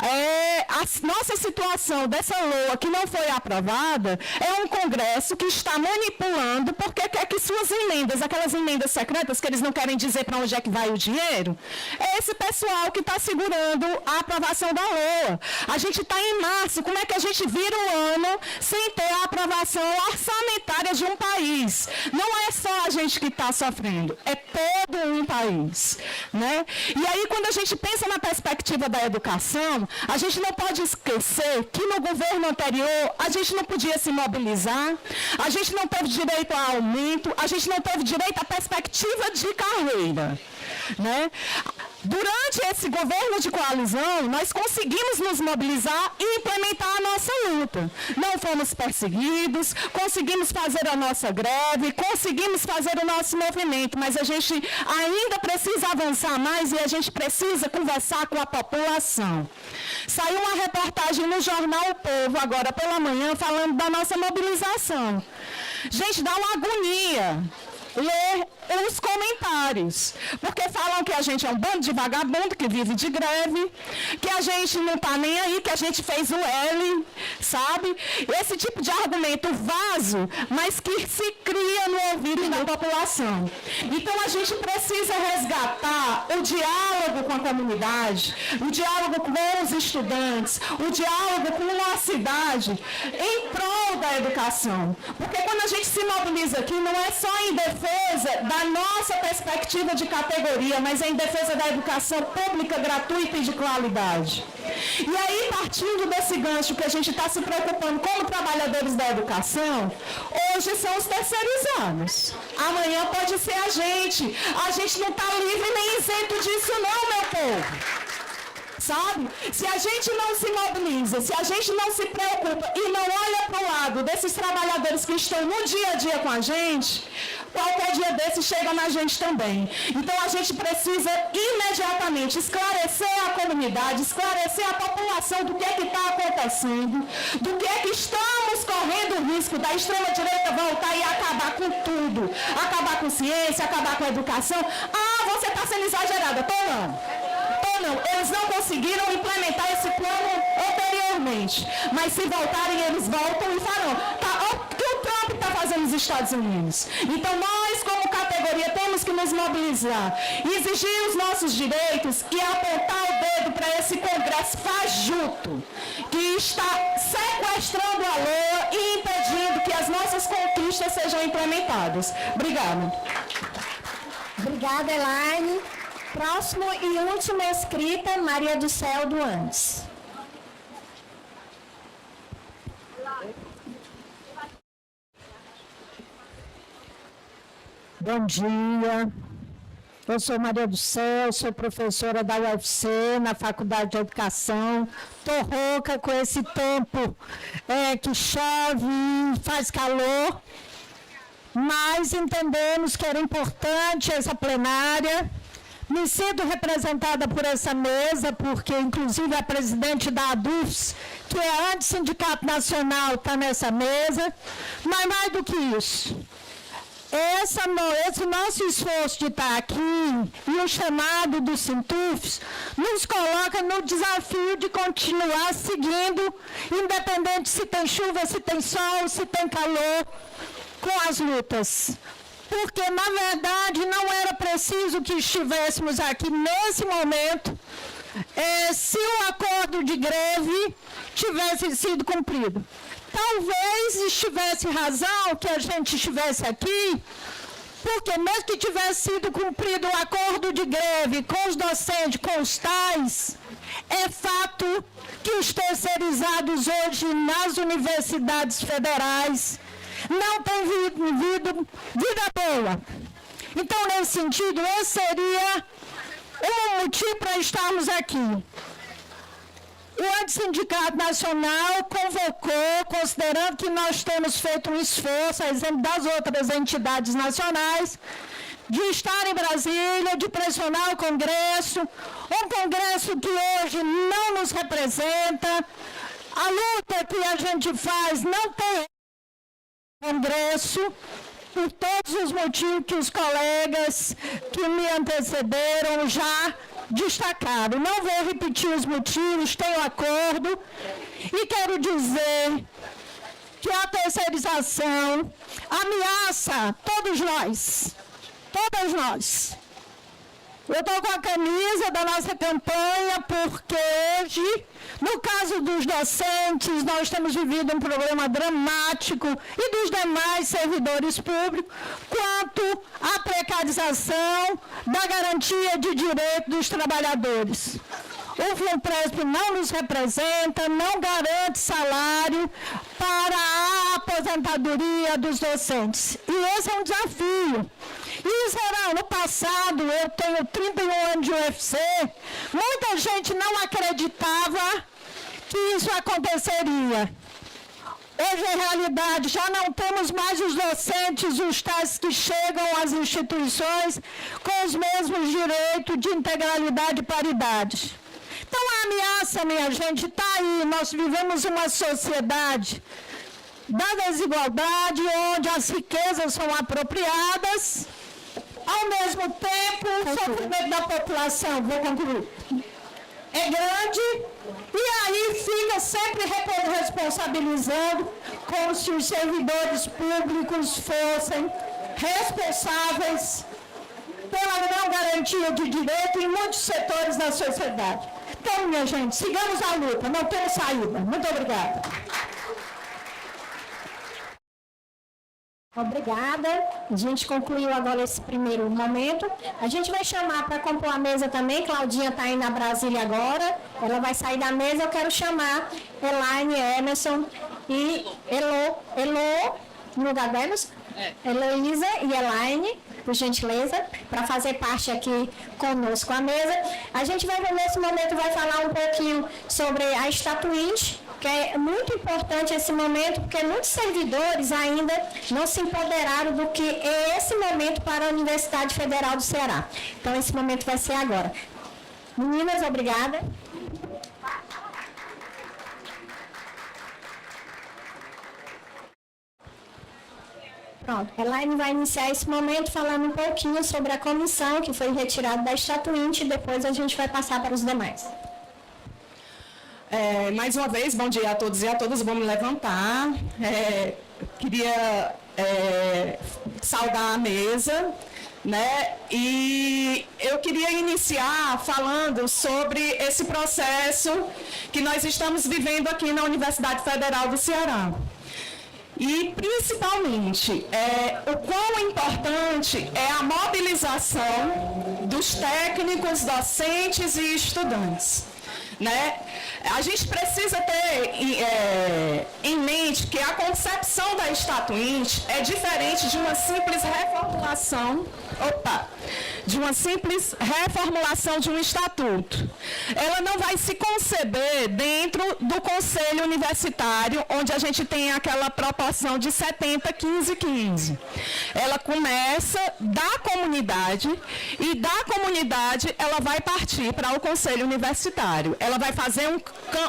A nossa situação dessa LOA que não foi aprovada é um Congresso que está manipulando porque quer que suas emendas, aquelas emendas secretas que eles não querem dizer para onde é que vai o dinheiro, é esse pessoal que está segurando a aprovação da LOA. A gente está em março, como é que a gente vira o ano sem ter a aprovação orçamentária de um país? Não é só a gente que está sofrendo, é todo um país, né? E aí quando a gente pensa na perspectiva da educação, a gente não pode esquecer que no governo anterior a gente não podia se mobilizar, a gente não teve direito a aumento, a gente não teve direito à perspectiva de carreira, né? Durante esse governo de coalizão, nós conseguimos nos mobilizar e implementar a nossa luta. Não fomos perseguidos, conseguimos fazer a nossa greve, conseguimos fazer o nosso movimento, mas a gente ainda precisa avançar mais e a gente precisa conversar com a população. Saiu uma reportagem no jornal O Povo, agora pela manhã, falando da nossa mobilização. Gente, dá uma agonia ler os comentários, porque falam que a gente é um bando de vagabundo que vive de greve, que a gente não está nem aí, que a gente fez o L, sabe? Esse tipo de argumento vaso, mas que se cria no ouvido da população. Então a gente precisa resgatar o diálogo com a comunidade, o diálogo com os estudantes, o diálogo com a cidade, em prol da educação. Porque quando a gente se mobiliza aqui, não é só em defesa da nossa perspectiva de categoria, mas é em defesa da educação pública, gratuita e de qualidade. E aí, partindo desse gancho que a gente está se preocupando como trabalhadores da educação, hoje são os terceirizados. Amanhã pode ser a gente. A gente não está livre nem isento disso não, meu povo. Sabe? Se a gente não se mobiliza, se a gente não se preocupa e não olha para o lado desses trabalhadores que estão no dia a dia com a gente, qualquer dia desse chega na gente também. Então a gente precisa imediatamente esclarecer a comunidade, esclarecer a população do que é que está acontecendo, do que é que estamos correndo o risco da extrema-direita voltar e acabar com tudo. Acabar com ciência, acabar com a educação. Ah, você está sendo exagerada. Não, eles não conseguiram implementar esse plano anteriormente. Mas se voltarem, eles voltam e farão. O que o Trump está fazendo dos Estados Unidos. Então, nós, como categoria, temos que nos mobilizar, exigir os nossos direitos e apontar o dedo para esse Congresso fajuto, que está sequestrando a lei e impedindo que as nossas conquistas sejam implementadas. Obrigada. Obrigada, Elaine. Próximo e última escrita, Maria do Céu Duanes. Bom dia. Eu sou Maria do Céu, sou professora da UFC na Faculdade de Educação. Estou rouca com esse tempo que chove e faz calor, mas entendemos que era importante essa plenária. Me sinto representada por essa mesa, porque inclusive a presidente da ADUFS, que é anti-sindicato nacional, está nessa mesa. Mas mais do que isso, esse nosso esforço de estar aqui e o chamado do Sintufs nos coloca no desafio de continuar seguindo, independente se tem chuva, se tem sol, se tem calor, com as lutas. Porque, na verdade, não era preciso que estivéssemos aqui nesse momento se o acordo de greve tivesse sido cumprido. Talvez estivesse razão que a gente estivesse aqui, porque mesmo que tivesse sido cumprido o acordo de greve com os docentes, com os tais, é fato que os terceirizados hoje nas universidades federais não têm vivido vida boa. Então, nesse sentido, esse seria um motivo para estarmos aqui. O Antissindicato Nacional convocou, considerando que nós temos feito um esforço, a exemplo das outras entidades nacionais, de estar em Brasília, de pressionar o Congresso, um Congresso que hoje não nos representa. A luta que a gente faz não tem Congresso, por todos os motivos que os colegas que me antecederam já destacaram. Não vou repetir os motivos, tenho acordo e quero dizer que a terceirização ameaça todos nós, todas nós. Eu estou com a camisa da nossa campanha porque hoje, no caso dos docentes, nós temos vivido um problema dramático e dos demais servidores públicos quanto à precarização da garantia de direito dos trabalhadores. O FUNPRESP não nos representa, não garante salário para a aposentadoria dos docentes. E esse é um desafio. E será, no passado, eu tenho 31 anos de UFC, muita gente não acreditava que isso aconteceria. Hoje é realidade, já não temos mais os docentes, os tais que chegam às instituições com os mesmos direitos de integralidade e paridade. Então a ameaça, minha gente, está aí. Nós vivemos uma sociedade da desigualdade, onde as riquezas são apropriadas, ao mesmo tempo o sofrimento da população, vou concluir, é grande, e aí fica sempre responsabilizando como se os servidores públicos fossem responsáveis pela não garantia de direito em muitos setores da sociedade. Então, minha gente, sigamos a luta, não temos saída. Muito obrigada. Obrigada. A gente concluiu agora esse primeiro momento. A gente vai chamar para compor a mesa também. Claudinha está aí na Brasília agora. Ela vai sair da mesa. Eu quero chamar Elaine, Emerson e Elo, no lugar da Emerson? Heloísa e Elaine, por gentileza, para fazer parte aqui conosco a mesa. A gente vai, nesse momento, vai falar um pouquinho sobre a estatuinte, que é muito importante esse momento, porque muitos servidores ainda não se empoderaram do que é esse momento para a Universidade Federal do Ceará. Então, esse momento vai ser agora. Meninas, obrigada. Pronto, Elaine vai iniciar esse momento falando um pouquinho sobre a comissão que foi retirada da estatuinte e depois a gente vai passar para os demais. Mais uma vez, bom dia a todos e a todas. Vou me levantar. Queria saudar a mesa, né? E eu queria iniciar falando sobre esse processo que nós estamos vivendo aqui na Universidade Federal do Ceará. E, principalmente, o quão importante é a mobilização dos técnicos, docentes e estudantes, né? A gente precisa ter em mente que a concepção da Estatuinte é diferente de uma simples reformulação, de um estatuto. Ela não vai se conceber dentro do Conselho Universitário, onde a gente tem aquela proporção de 70, 15, 15. Ela começa da comunidade e da comunidade ela vai partir para o Conselho Universitário. Ela vai fazer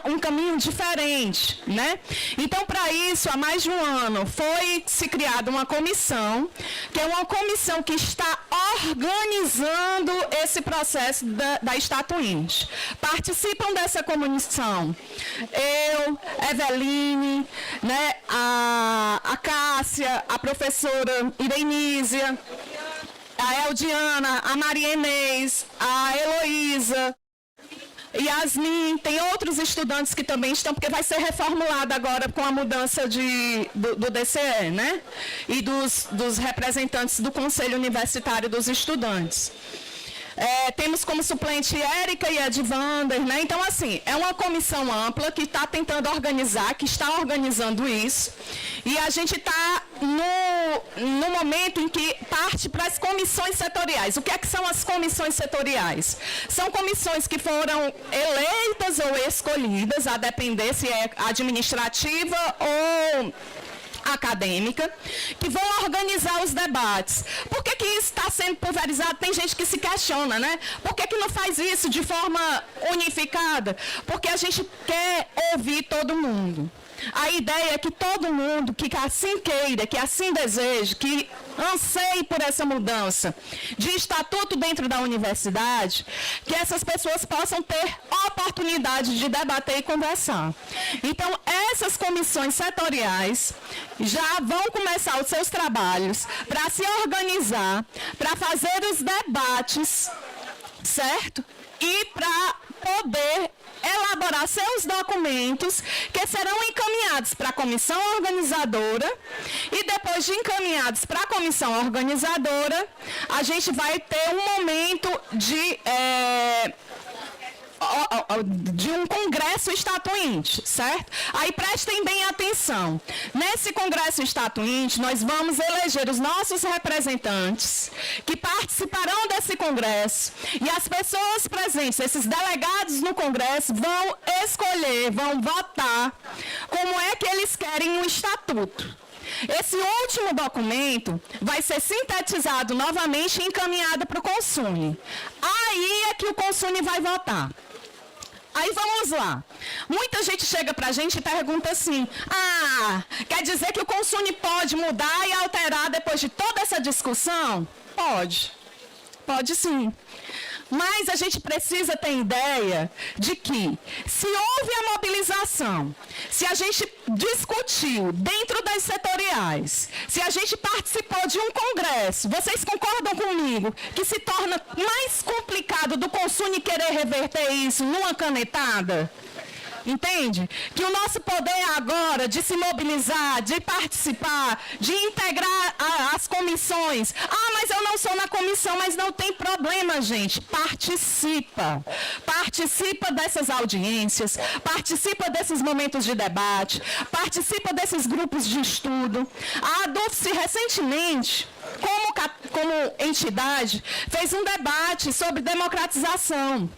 um caminho diferente, né? Então, para isso, há mais de um ano, foi se criada uma comissão, que é uma comissão que está organizando esse processo da Estatuinte. Participam dessa comissão eu, Eveline, né, a Cássia, a professora Irenísia, a Eldiana, a Maria Inês, a Heloísa, Yasmin, tem outros estudantes que também estão, porque vai ser reformulado agora com a mudança do DCE, né? E dos representantes do Conselho Universitário dos Estudantes. Temos como suplente Érica e Edvander, né? Então, assim, é uma comissão ampla que está tentando organizar, que está organizando isso. E a gente está no momento em que parte para as comissões setoriais. O que é que são as comissões setoriais? São comissões que foram eleitas ou escolhidas, a depender se é administrativa ou acadêmica, que vão organizar os debates. Por que isso está sendo pulverizado? Tem gente que se questiona, né? Por que não faz isso de forma unificada? Porque a gente quer ouvir todo mundo. A ideia é que todo mundo que assim queira, que assim deseje, que anseie por essa mudança de estatuto dentro da universidade, que essas pessoas possam ter oportunidade de debater e conversar. Então, essas comissões setoriais já vão começar os seus trabalhos para se organizar, para fazer os debates, certo? E para poder elaborar seus documentos que serão encaminhados para a comissão organizadora e depois de encaminhados para a comissão organizadora, a gente vai ter um momento de um congresso estatuinte, certo? Aí prestem bem atenção. Nesse congresso estatuinte, nós vamos eleger os nossos representantes que participarão desse congresso e as pessoas presentes, esses delegados no congresso, vão escolher, vão votar como é que eles querem o estatuto. Esse último documento vai ser sintetizado novamente e encaminhado para o Consune. Aí é que o Consune vai votar. Aí vamos lá. Muita gente chega para a gente e pergunta assim, quer dizer que o Consune pode mudar e alterar depois de toda essa discussão? Pode. Pode sim. Mas a gente precisa ter ideia de que, se houve a mobilização, se a gente discutiu dentro das setoriais, se a gente participou de um congresso, vocês concordam comigo que se torna mais complicado do Consune querer reverter isso numa canetada? Entende? Que o nosso poder agora de se mobilizar, de participar, de integrar as comissões. Mas eu não sou na comissão, mas não tem problema, gente. Participa. Participa dessas audiências, participa desses momentos de debate, participa desses grupos de estudo. A ADUFSE recentemente, como entidade, fez um debate sobre democratização.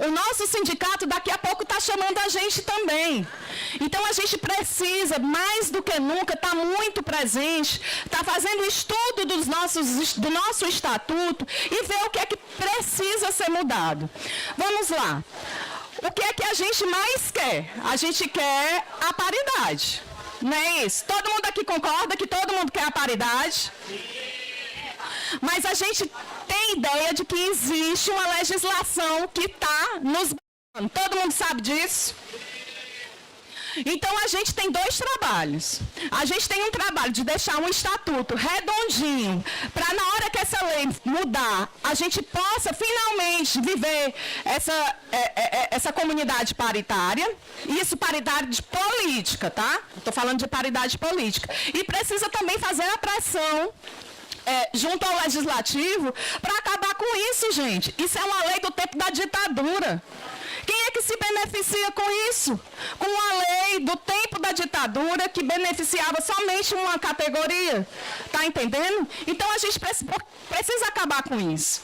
O nosso sindicato daqui a pouco está chamando a gente também. Então a gente precisa, mais do que nunca, estar muito presente, estar fazendo estudo do nosso estatuto e ver o que é que precisa ser mudado. Vamos lá. O que é que a gente mais quer? A gente quer a paridade. Não é isso? Todo mundo aqui concorda que todo mundo quer a paridade? Mas a gente tem ideia de que existe uma legislação que está nos barrando. Todo mundo sabe disso? Então, a gente tem dois trabalhos. A gente tem um trabalho de deixar um estatuto redondinho, para na hora que essa lei mudar, a gente possa finalmente viver essa comunidade paritária. Isso, paridade política, tá? Estou falando de paridade política. E precisa também fazer a pressão junto ao legislativo para acabar com isso, gente. Isso é uma lei do tempo da ditadura. Quem é que se beneficia com isso? Com uma lei do tempo da ditadura que beneficiava somente uma categoria. Está entendendo? Então, a gente precisa acabar com isso.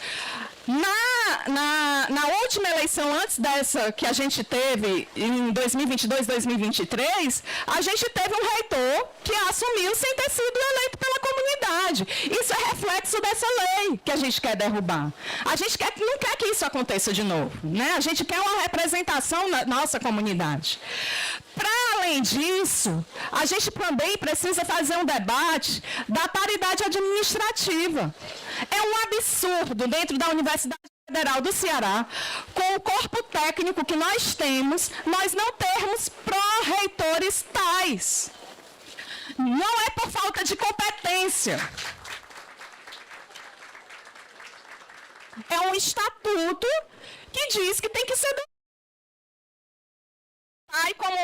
Na última eleição, antes dessa que a gente teve, em 2022, 2023, a gente teve um reitor que assumiu sem ter sido eleito pela comunidade. Isso é reflexo dessa lei que a gente quer derrubar. A gente não quer que isso aconteça de novo, né? A gente quer uma representação na nossa comunidade. Para além disso, a gente também precisa fazer um debate da paridade administrativa. É um absurdo dentro da Universidade Federal do Ceará, com o corpo técnico que nós temos, nós não termos pró-reitores tais. Não é por falta de competência. É um estatuto que diz que tem que ser aí como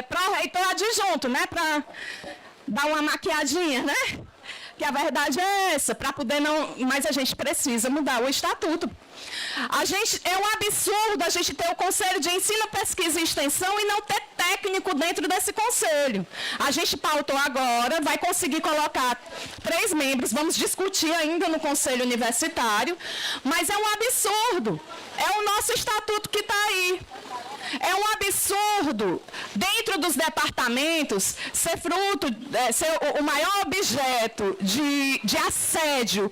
pró-reitor adjunto, né? Para dar uma maquiadinha, né? Que a verdade é essa, para poder não... Mas a gente precisa mudar o estatuto. É um absurdo a gente ter o Conselho de Ensino, Pesquisa e Extensão e não ter técnico dentro desse conselho. A gente pautou agora, vai conseguir colocar 3 membros, vamos discutir ainda no Conselho Universitário, mas é um absurdo. É o nosso estatuto que está aí. É um absurdo, dentro dos departamentos, ser o maior objeto de assédio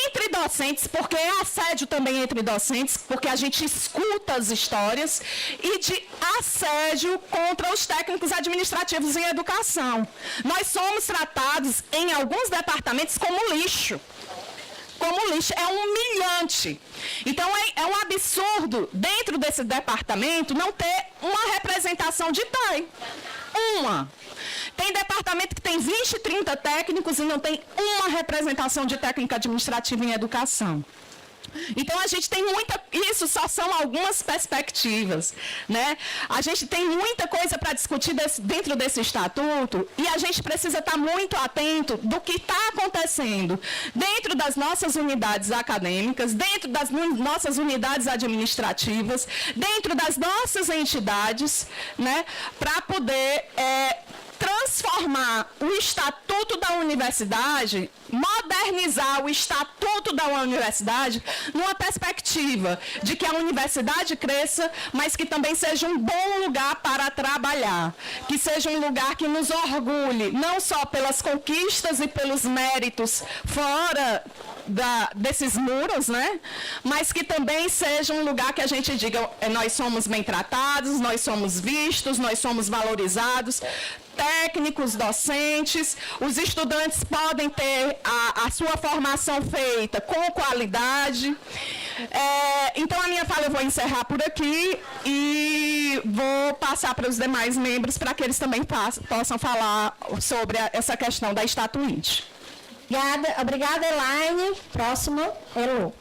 entre docentes, porque é assédio também entre docentes, porque a gente escuta as histórias, e de assédio contra os técnicos administrativos em educação. Nós somos tratados, em alguns departamentos, como lixo. É humilhante. Então, é um absurdo, dentro desse departamento, não ter uma representação de TAI. Tem departamento que tem 20, 30 técnicos e não tem uma representação de técnica administrativa em educação. Então, a gente tem isso só são algumas perspectivas, né? A gente tem muita coisa para discutir dentro desse estatuto e a gente precisa estar muito atento do que está acontecendo dentro das nossas unidades acadêmicas, dentro das nossas unidades administrativas, dentro das nossas entidades, né? Para poder transformar o Estatuto da Universidade, modernizar o Estatuto da Universidade numa perspectiva de que a universidade cresça, mas que também seja um bom lugar para trabalhar, que seja um lugar que nos orgulhe, não só pelas conquistas e pelos méritos fora desses muros, né? Mas que também seja um lugar que a gente diga, nós somos bem tratados, nós somos vistos, nós somos valorizados, técnicos, docentes, os estudantes podem ter a sua formação feita com qualidade. Então, a minha fala eu vou encerrar por aqui e vou passar para os demais membros para que eles também possam falar sobre essa questão da estatuinte. Obrigada, Elaine. Próximo, Elo.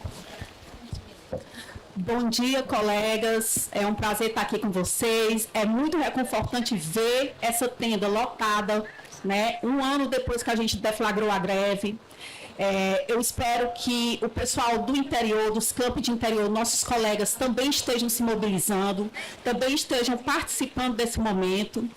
Bom dia, colegas. É um prazer estar aqui com vocês. É muito reconfortante ver essa tenda lotada, né? Um ano depois que a gente deflagrou a greve. Eu espero que o pessoal do interior, dos campos de interior, nossos colegas também estejam se mobilizando, também estejam participando desse momento.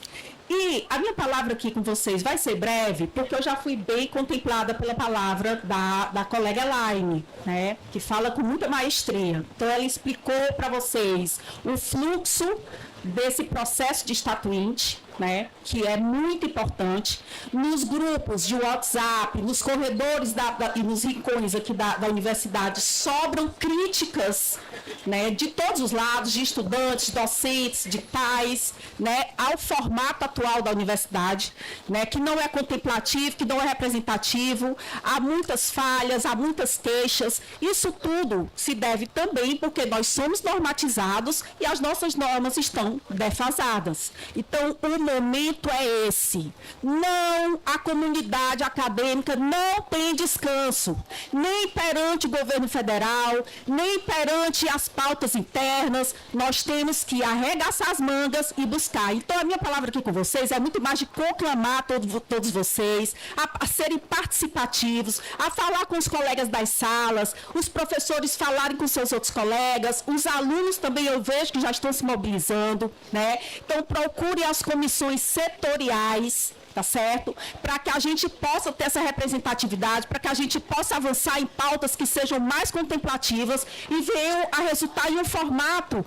E a minha palavra aqui com vocês vai ser breve, porque eu já fui bem contemplada pela palavra da colega Elaine, né, que fala com muita maestria. Então, ela explicou para vocês o fluxo desse processo de estatuinte, né, que é muito importante, nos grupos de WhatsApp, nos corredores e nos rincões aqui da universidade, sobram críticas, né, de todos os lados, de estudantes, docentes, de pais, né, ao formato atual da universidade, né, que não é contemplativo, que não é representativo, há muitas falhas, há muitas queixas. Isso tudo se deve também porque nós somos normatizados e as nossas normas estão estão defasadas. Então, o momento é esse. Não, a comunidade acadêmica não tem descanso, nem perante o governo federal, nem perante as pautas internas. Nós temos que arregaçar as mangas e buscar. Então, a minha palavra aqui com vocês é muito mais de conclamar todos vocês a serem participativos, a falar com os colegas das salas, os professores falarem com seus outros colegas, os alunos também eu vejo que já estão se mobilizando, né? Então, procure as comissões setoriais, tá certo? Para que a gente possa ter essa representatividade, para que a gente possa avançar em pautas que sejam mais contemplativas e venham a resultar em um formato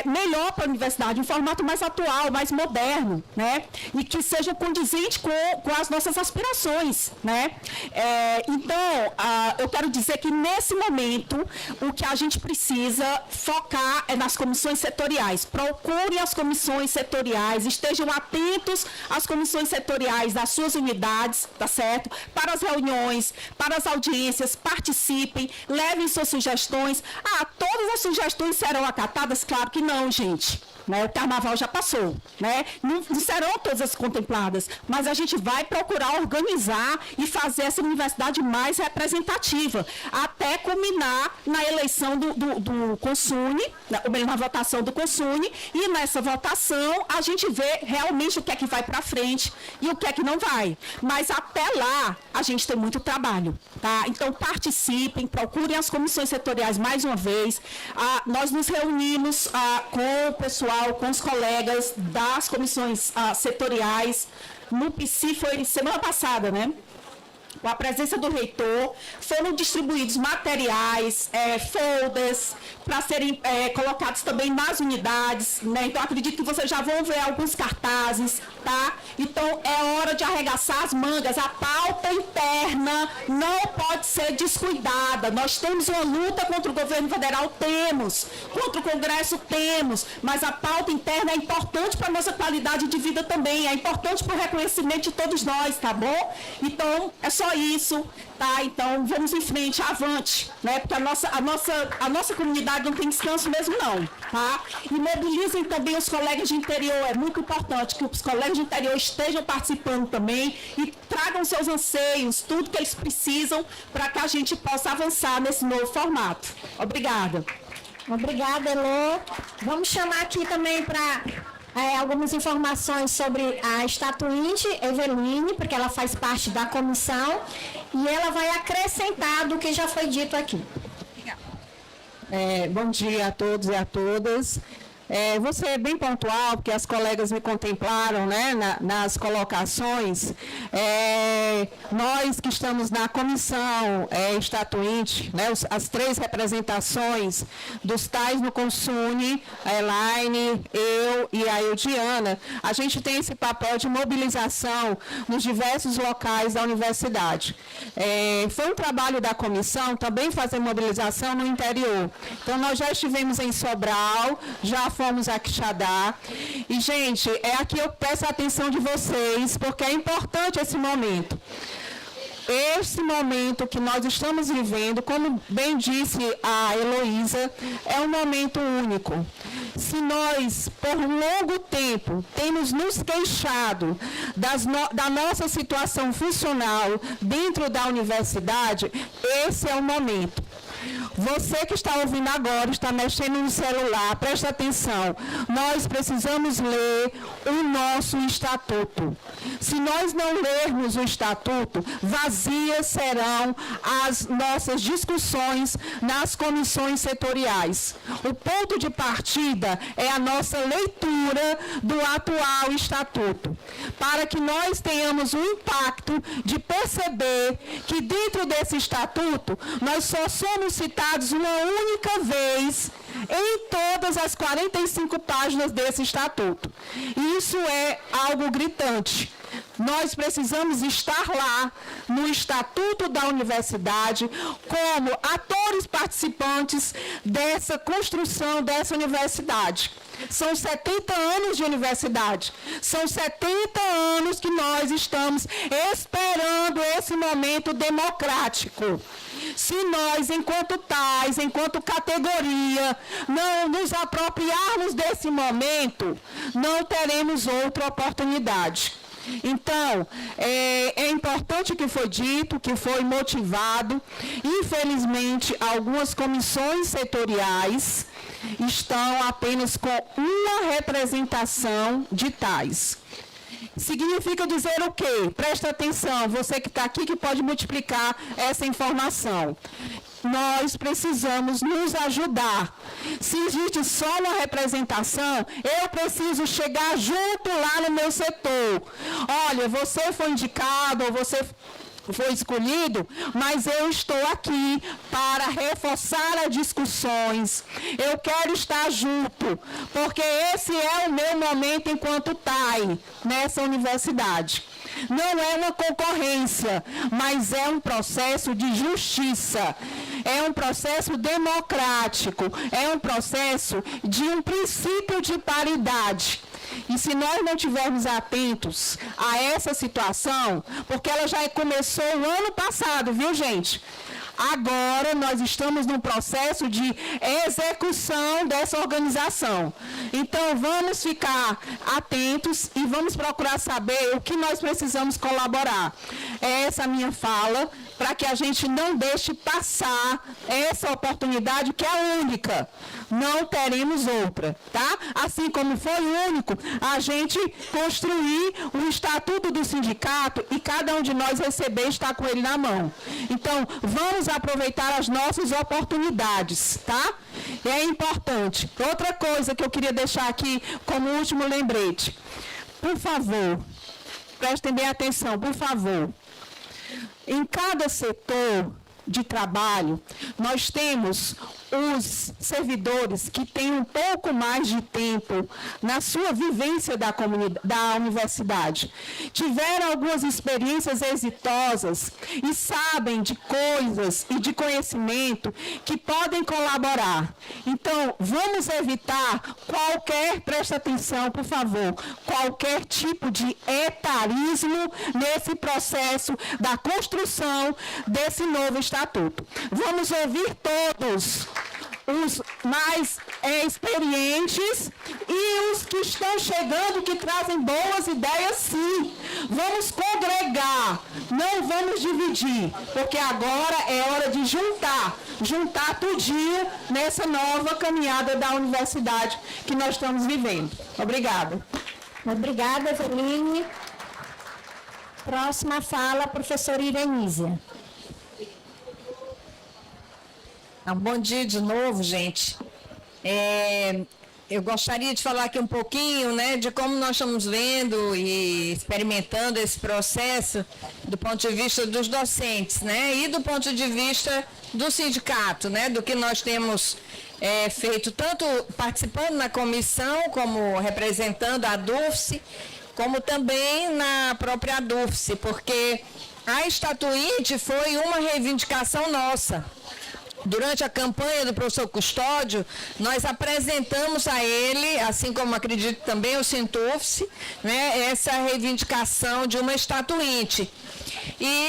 melhor para a universidade, um formato mais atual, mais moderno, né? E que seja condizente com as nossas aspirações, né? Então, eu quero dizer que nesse momento, o que a gente precisa focar é nas comissões setoriais. Procure as comissões setoriais, estejam atentos às comissões setoriais das suas unidades, tá certo? Para as reuniões, para as audiências, participem, levem suas sugestões. Todas as sugestões serão acatadas? Claro que não, gente. Né? O carnaval já passou, né? Não serão todas contempladas, mas a gente vai procurar organizar e fazer essa universidade mais representativa, até culminar na eleição do Consune, na votação do Consune, e nessa votação a gente vê realmente o que é que vai para frente e o que é que não vai. Mas até lá a gente tem muito trabalho, tá? Então participem, procurem as comissões setoriais mais uma vez. Nós nos reunimos com o pessoal, com os colegas das comissões setoriais. No PC foi semana passada, né? Com a presença do reitor, foram distribuídos materiais, folders, para serem colocados também nas unidades, né? Então, acredito que vocês já vão ver alguns cartazes, tá? Então, é hora de arregaçar as mangas. A pauta interna não pode ser descuidada. Nós temos uma luta contra o governo federal, temos. Contra o Congresso, temos. Mas a pauta interna é importante para a nossa qualidade de vida também. É importante para o reconhecimento de todos nós, tá bom? Então, é só isso, tá? Então, vamos em frente, avante, né? Porque a nossa comunidade não tem descanso mesmo, não, tá? E mobilizem também os colegas de interior. É muito importante que os colegas de interior estejam participando também e tragam seus anseios, tudo que eles precisam para que a gente possa avançar nesse novo formato. Obrigada. Obrigada, Elô. Vamos chamar aqui também para algumas informações sobre a estatuinte Eveline, porque ela faz parte da comissão e ela vai acrescentar do que já foi dito aqui. Bom dia a todos e a todas. Vou ser bem pontual, porque as colegas me contemplaram, né, nas colocações. Nós que estamos na comissão estatuinte, né, as 3 representações dos tais no Consune, a Elaine, eu e a Eudiana, a gente tem esse papel de mobilização nos diversos locais da universidade. Foi um trabalho da comissão também fazer mobilização no interior. Então, nós já estivemos em Sobral, já fomos a Quixadá. E, gente, aqui eu peço a atenção de vocês, porque é importante esse momento. Esse momento que nós estamos vivendo, como bem disse a Heloísa, é um momento único. Se nós, por longo tempo, temos nos queixado da nossa situação funcional dentro da universidade, esse é o momento. Você que está ouvindo agora, está mexendo no celular, presta atenção. Nós precisamos ler o nosso estatuto. Se nós não lermos o estatuto, vazias serão as nossas discussões nas comissões setoriais. O ponto de partida é a nossa leitura do atual estatuto, para que nós tenhamos o impacto de perceber que dentro desse estatuto nós só somos citados uma única vez em todas as 45 páginas desse estatuto. Isso é algo gritante. Nós precisamos estar lá no Estatuto da Universidade como atores participantes dessa construção dessa universidade. São 70 anos de universidade. São 70 anos que nós estamos esperando esse momento democrático. Se nós, enquanto tais, enquanto categoria, não nos apropriarmos desse momento, não teremos outra oportunidade. Então, é importante o que foi dito, que foi motivado. Infelizmente, algumas comissões setoriais estão apenas com uma representação de tais. Significa dizer o quê? Presta atenção, você que está aqui que pode multiplicar essa informação. Nós precisamos nos ajudar. Se existe só uma representação, eu preciso chegar junto lá no meu setor. Olha, você foi indicado, ou você foi escolhido, mas eu estou aqui para reforçar as discussões. Eu quero estar junto, porque esse é o meu momento enquanto TAI nessa universidade. Não é uma concorrência, mas é um processo de justiça, é um processo democrático, é um processo de um princípio de paridade. E se nós não estivermos atentos a essa situação, porque ela já começou o ano passado, viu, gente? Agora nós estamos num processo de execução dessa organização. Então vamos ficar atentos e vamos procurar saber o que nós precisamos colaborar. Essa é a minha fala, para que a gente não deixe passar essa oportunidade que é única. Não teremos outra, tá? Assim como foi único a gente construir o estatuto do sindicato e cada um de nós receber e estar com ele na mão. Então, vamos aproveitar as nossas oportunidades, tá? É importante. Outra coisa que eu queria deixar aqui como último lembrete. Por favor, prestem bem atenção, por favor. Em cada setor de trabalho, nós temos os servidores que têm um pouco mais de tempo na sua vivência da universidade. Tiveram algumas experiências exitosas e sabem de coisas e de conhecimento que podem colaborar. Então, vamos evitar qualquer, presta atenção, por favor, qualquer tipo de etarismo nesse processo da construção desse novo estatuto. Vamos ouvir todos, os mais experientes e os que estão chegando, que trazem boas ideias, sim. Vamos congregar, não vamos dividir, porque agora é hora de juntar tudinho nessa nova caminhada da universidade que nós estamos vivendo. Obrigada. Obrigada, Eveline. Próxima fala, professora Irenísia. Bom dia de novo, gente. Eu gostaria de falar aqui um pouquinho, né, de como nós estamos vendo e experimentando esse processo do ponto de vista dos docentes, né, e do ponto de vista do sindicato, né, do que nós temos feito, tanto participando na comissão, como representando a DUFSE, como também na própria DUFSE, porque a estatuinte foi uma reivindicação nossa. Durante a campanha do professor Custódio, nós apresentamos a ele, assim como acredito também o Sintufse, né, essa reivindicação de uma estatuinte. E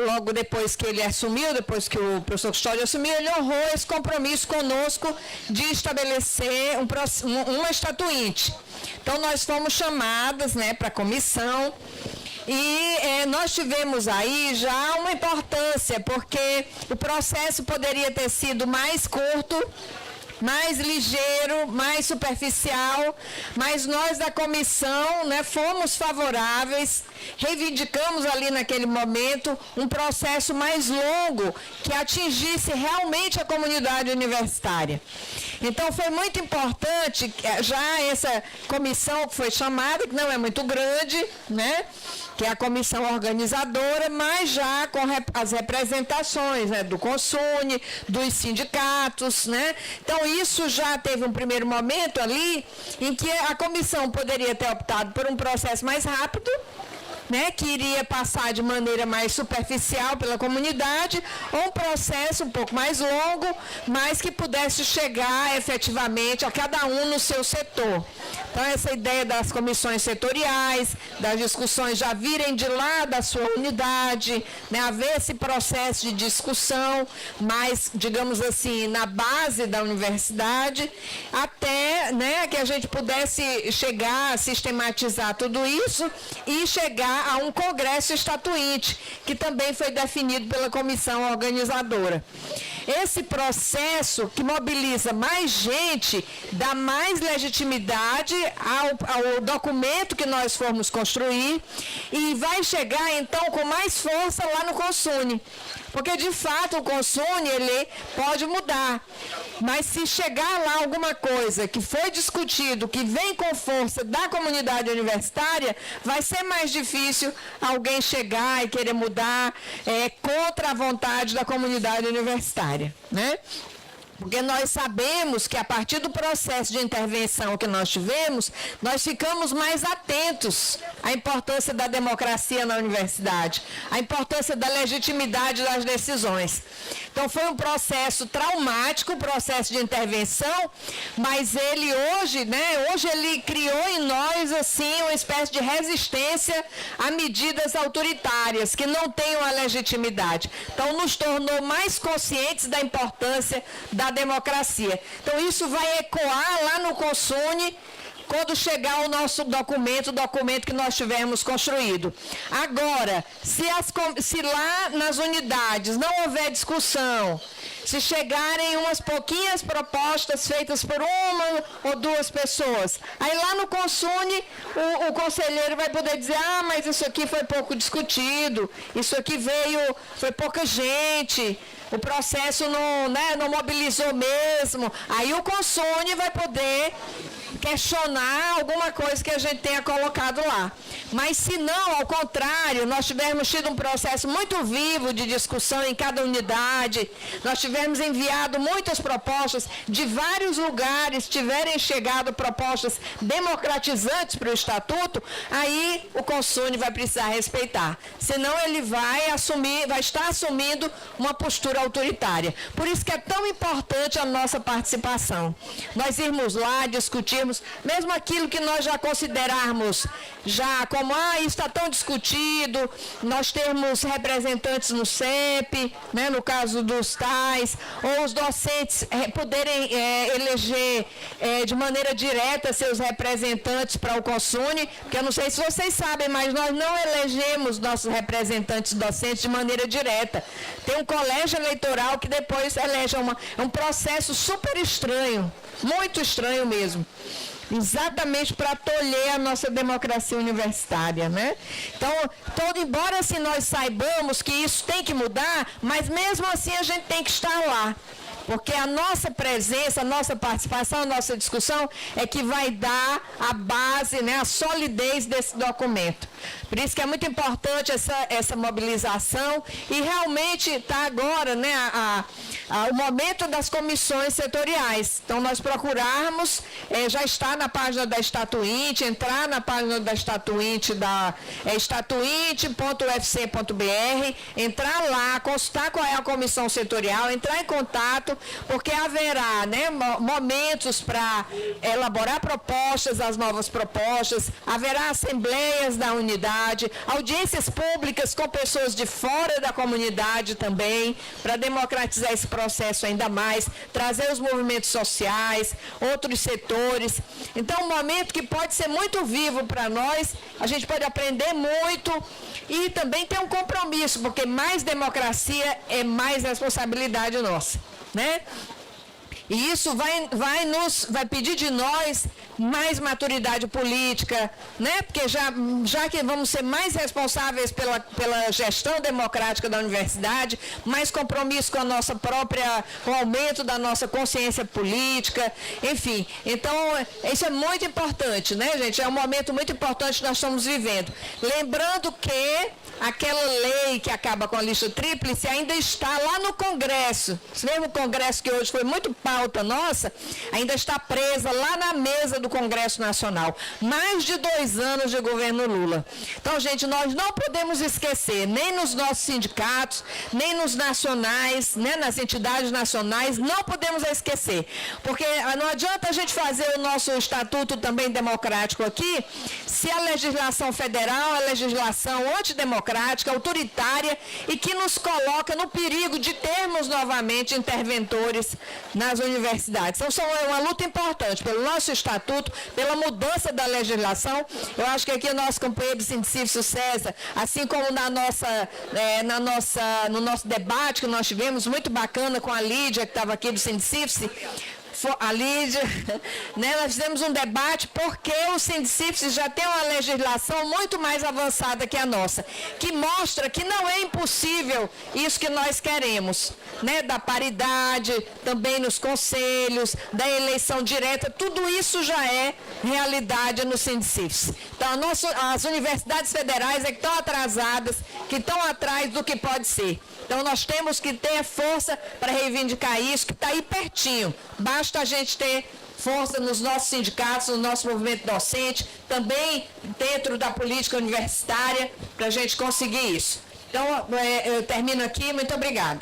logo depois que ele assumiu, depois que o professor Custódio assumiu, ele honrou esse compromisso conosco de estabelecer uma estatuinte. Então nós fomos chamadas, né, para a comissão. E nós tivemos aí já uma importância, porque o processo poderia ter sido mais curto, mais ligeiro, mais superficial, mas nós da comissão, né, fomos favoráveis, reivindicamos ali naquele momento um processo mais longo que atingisse realmente a comunidade universitária. Então foi muito importante já essa comissão que foi chamada, que não é muito grande, né, que é a comissão organizadora, mas já com as representações, né, do Consune, dos sindicatos, né? Então isso já teve um primeiro momento ali em que a comissão poderia ter optado por um processo mais rápido, né, que iria passar de maneira mais superficial pela comunidade, ou um processo um pouco mais longo, mas que pudesse chegar efetivamente a cada um no seu setor. Então, essa ideia das comissões setoriais, das discussões já virem de lá da sua unidade, né, haver esse processo de discussão, mais, digamos assim, na base da universidade, até, né, que a gente pudesse chegar a sistematizar tudo isso e chegar a um congresso estatuinte, que também foi definido pela comissão organizadora. Esse processo que mobiliza mais gente, dá mais legitimidade ao documento que nós formos construir e vai chegar, então, com mais força lá no Consune. Porque, de fato, o Consune, ele pode mudar. Mas se chegar lá alguma coisa que foi discutido, que vem com força da comunidade universitária, vai ser mais difícil alguém chegar e querer mudar contra a vontade da comunidade universitária, né? Porque nós sabemos que a partir do processo de intervenção que nós tivemos, nós ficamos mais atentos à importância da democracia na universidade, à importância da legitimidade das decisões. Então foi um processo traumático, o processo de intervenção, mas ele hoje, né, hoje ele criou em nós assim uma espécie de resistência a medidas autoritárias que não tenham a legitimidade. Então nos tornou mais conscientes da importância da democracia. Então isso vai ecoar lá no Consune quando chegar o nosso documento, o documento que nós tivermos construído. Agora, se lá nas unidades não houver discussão, se chegarem umas pouquinhas propostas feitas por uma ou duas pessoas, aí lá no Consune o conselheiro vai poder dizer, mas isso aqui foi pouco discutido, isso aqui foi pouca gente, o processo não mobilizou mesmo. Aí o Consune vai poder questionar alguma coisa que a gente tenha colocado lá. Mas se não, ao contrário, nós tivermos tido um processo muito vivo de discussão em cada unidade, nós tivermos enviado muitas propostas de vários lugares, tiverem chegado propostas democratizantes para o Estatuto, aí o Consune vai precisar respeitar. Senão ele vai estar assumindo uma postura autoritária. Por isso que é tão importante a nossa participação. Nós irmos lá, discutirmos, mesmo aquilo que nós já considerarmos já como, isso está tão discutido, nós temos representantes no CEP, né, no caso dos TAIs, ou os docentes poderem eleger de maneira direta seus representantes para o Consune, porque eu não sei se vocês sabem, mas nós não elegemos nossos representantes docentes de maneira direta. Tem um colégio eleitoral que depois elege um processo super estranho, muito estranho mesmo. Exatamente para tolher a nossa democracia universitária, né? Então, embora assim nós saibamos que isso tem que mudar, mas mesmo assim a gente tem que estar lá. Porque a nossa presença, a nossa participação, a nossa discussão é que vai dar a base, né, a solidez desse documento. Por isso que é muito importante essa mobilização e realmente está agora, né, o momento das comissões setoriais. Então, nós procurarmos, já está na página da Estatuinte, entrar na página da Estatuinte, estatuinte.ufc.br, entrar lá, consultar qual é a comissão setorial, entrar em contato, porque haverá, né, momentos para elaborar propostas, as novas propostas, haverá assembleias da unidade, audiências públicas com pessoas de fora da comunidade também, para democratizar esse processo ainda mais, trazer os movimentos sociais, outros setores. Então, um momento que pode ser muito vivo para nós, a gente pode aprender muito e também ter um compromisso, porque mais democracia é mais responsabilidade nossa, né? E isso vai pedir de nós mais maturidade política, né? Porque já que vamos ser mais responsáveis pela gestão democrática da universidade, mais compromisso com a nossa própria, com o aumento da nossa consciência política, enfim. Então, isso é muito importante, né, gente? É um momento muito importante que nós estamos vivendo. Lembrando que aquela lei que acaba com a lista tríplice ainda está lá no Congresso. Esse mesmo Congresso que hoje foi muito pauta pauta nossa ainda está presa lá na mesa do Congresso Nacional. Mais de 2 anos de governo Lula. Então, gente, nós não podemos esquecer, nem nos nossos sindicatos, nem nos nacionais, né, nas entidades nacionais, não podemos esquecer. Porque não adianta a gente fazer o nosso estatuto também democrático aqui, se a legislação federal é legislação antidemocrática, autoritária e que nos coloca no perigo de termos novamente interventores nas universidades. Então, é uma luta importante pelo nosso estatuto, pela mudança da legislação. Eu acho que aqui o nosso companheiro do Sindicifes, César, assim como no nosso debate que nós tivemos, muito bacana com a Lídia, que estava aqui do Sindicifes, a Lídia, né, nós fizemos um debate porque o Sindicifes já tem uma legislação muito mais avançada que a nossa, que mostra que não é impossível isso que nós queremos, né, da paridade, também nos conselhos, da eleição direta, tudo isso já é realidade no Sindicifes. Então, as universidades federais é que estão atrasadas, que estão atrás do que pode ser. Então, nós temos que ter força para reivindicar isso, que está aí pertinho. Basta a gente ter força nos nossos sindicatos, no nosso movimento docente, também dentro da política universitária, para a gente conseguir isso. Então, eu termino aqui. Muito obrigada.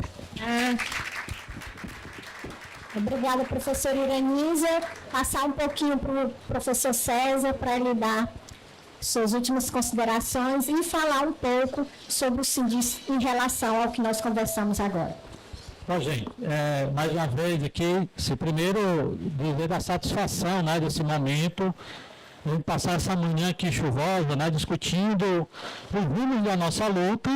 Obrigada, professora Iranísia. Passar um pouquinho para o professor César, para ele dar suas últimas considerações e falar um pouco sobre o Sindicifes em relação ao que nós conversamos agora. Bom, gente, mais uma vez aqui, primeiro dizer da satisfação, né, desse momento, de passar essa manhã aqui chuvosa, né, discutindo os rumos da nossa luta,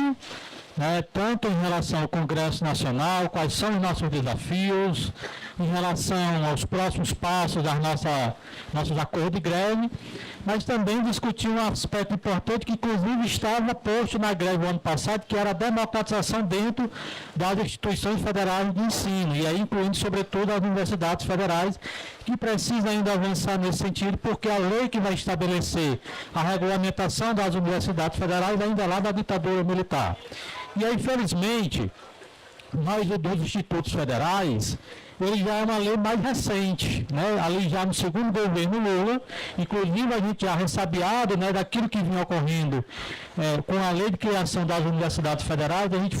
né, tanto em relação ao Congresso Nacional, quais são os nossos desafios, em relação aos próximos passos das nossos acordos de greve, mas também discutir um aspecto importante que, inclusive, estava posto na greve do ano passado, que era a democratização dentro das instituições federais de ensino, e aí incluindo, sobretudo, as universidades federais, que precisam ainda avançar nesse sentido, porque a lei que vai estabelecer a regulamentação das universidades federais ainda é lá da ditadura militar. E aí, infelizmente, nós dos institutos federais, ele já é uma lei mais recente, né? A lei já no segundo governo Lula, inclusive a gente já ressabiado, né, daquilo que vinha ocorrendo com a lei de criação das universidades federais, a gente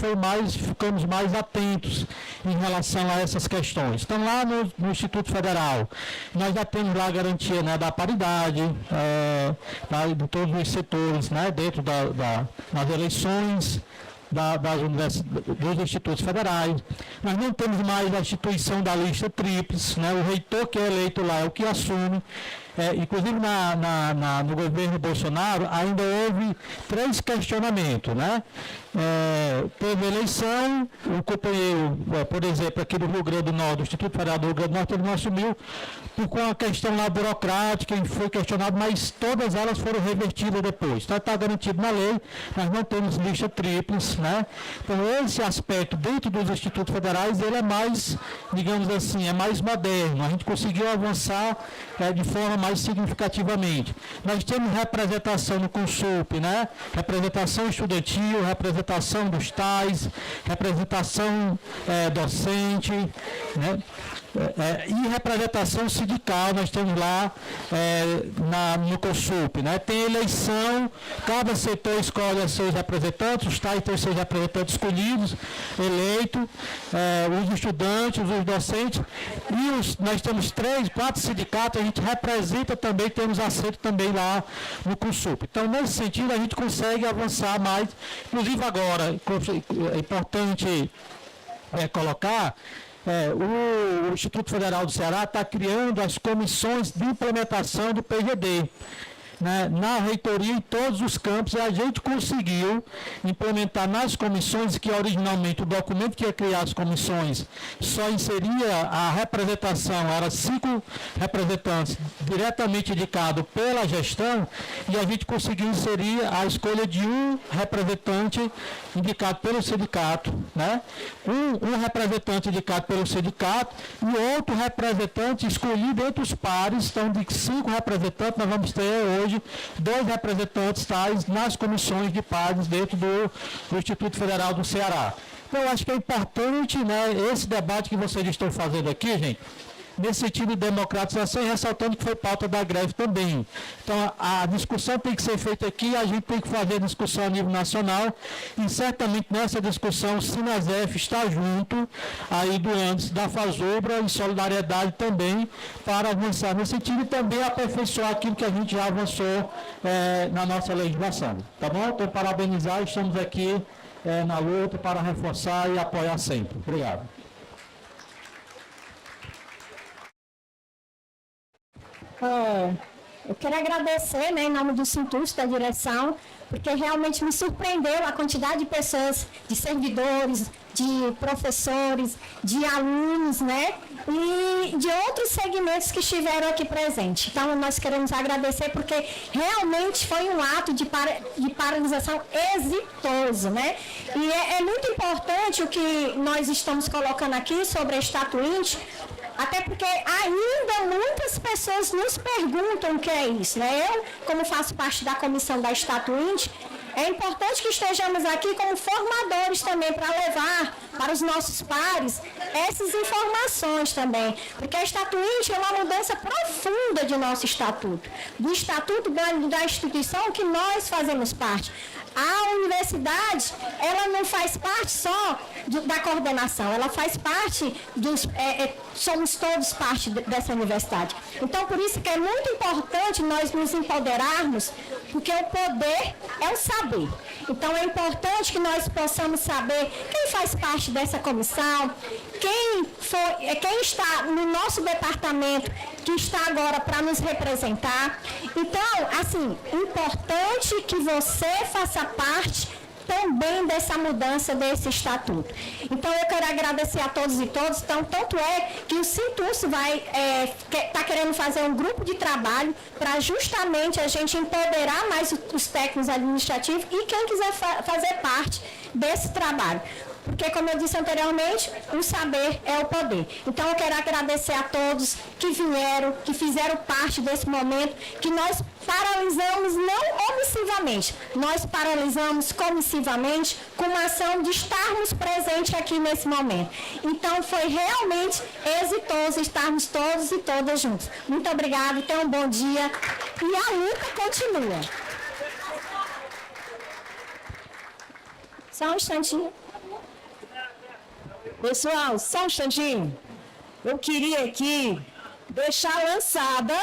ficamos mais atentos em relação a essas questões. Então, lá no Instituto Federal, nós já temos lá a garantia, né, da paridade, de todos os setores, né, dentro das eleições, dos institutos federais. Nós não temos mais a instituição da lista tríplice, né? O reitor que é eleito lá é o que assume. Inclusive no governo Bolsonaro ainda houve 3 questionamentos, né? Teve eleição, o companheiro, por exemplo, aqui do Rio Grande do Norte, do Instituto Federal do Rio Grande do Norte, ele não assumiu por uma questão lá burocrática, e foi questionado, mas todas elas foram revertidas depois. Então está garantido na lei, nós não temos lista tríplice, né? Então esse aspecto dentro dos institutos federais, ele é mais, digamos assim, é mais moderno. A gente conseguiu avançar de forma mais significativamente. Nós temos representação no Consulp, né? Representação estudantil, representação dos tais, representação docente, né? E representação sindical, nós temos lá no Consulp, né? Tem eleição, cada setor escolhe os seus representantes, os tais têm os seus representantes escolhidos, eleitos, os estudantes, os docentes, e nós temos 3, 4 sindicatos, a gente representa também, temos assento também lá no Consulp. Então, nesse sentido, a gente consegue avançar mais, inclusive agora, é importante colocar, o Instituto Federal do Ceará está criando as comissões de implementação do PGD, né, na reitoria em todos os campos, e a gente conseguiu implementar nas comissões, que originalmente o documento que ia criar as comissões só inseria a representação, eram 5 representantes diretamente indicados pela gestão, e a gente conseguiu inserir a escolha de um representante indicado pelo sindicato, né? Um representante indicado pelo sindicato e outro representante escolhido entre os pares. Então, de 5 representantes, nós vamos ter hoje 2 representantes tais nas comissões de pares dentro do Instituto Federal do Ceará. Então, eu acho que é importante, né, esse debate que vocês estão fazendo aqui, gente, nesse sentido de democratização e ressaltando que foi pauta da greve também. Então, a discussão tem que ser feita aqui, a gente tem que fazer discussão a nível nacional e certamente nessa discussão o Sinasef está junto aí do ANDES, da FASUBRA, em solidariedade também para avançar nesse sentido e também aperfeiçoar aquilo que a gente já avançou na nossa legislação. Tá bom? Então, parabenizar, estamos aqui na luta para reforçar e apoiar sempre. Obrigado. Eu quero agradecer, né, em nome do Sintus, da direção, porque realmente me surpreendeu a quantidade de pessoas, de servidores, de professores, de alunos, né, e de outros segmentos que estiveram aqui presentes. Então, nós queremos agradecer porque realmente foi um ato de paralisação exitoso, né? E é muito importante o que nós estamos colocando aqui sobre a Estatuinte, até porque ainda muitas pessoas nos perguntam o que é isso, né? Eu, como faço parte da comissão da Estatuinte, é importante que estejamos aqui como formadores também para levar para os nossos pares essas informações também, porque a Estatuinte é uma mudança profunda de nosso estatuto, do estatuto da instituição que nós fazemos parte. A universidade, ela não faz parte só da coordenação, ela faz parte somos todos parte dessa universidade. Então, por isso que é muito importante nós nos empoderarmos, porque o poder é o saber. Então, é importante que nós possamos saber quem faz parte dessa comissão, quem está no nosso departamento, que está agora para nos representar. Então, assim, importante que você faça parte também dessa mudança desse estatuto. Então, eu quero agradecer a todos e todas. Então, tanto é que o Sintus está querendo fazer um grupo de trabalho para justamente a gente empoderar mais os técnicos administrativos e quem quiser fazer parte desse trabalho. Porque, como eu disse anteriormente, o saber é o poder. Então, eu quero agradecer a todos que vieram, que fizeram parte desse momento, que nós paralisamos não omissivamente, nós paralisamos comissivamente com uma ação de estarmos presentes aqui nesse momento. Então, foi realmente exitoso estarmos todos e todas juntos. Muito obrigada, tenham um bom dia e a luta continua. Só um instantinho. Pessoal, só um instantinho. Eu queria aqui deixar lançada,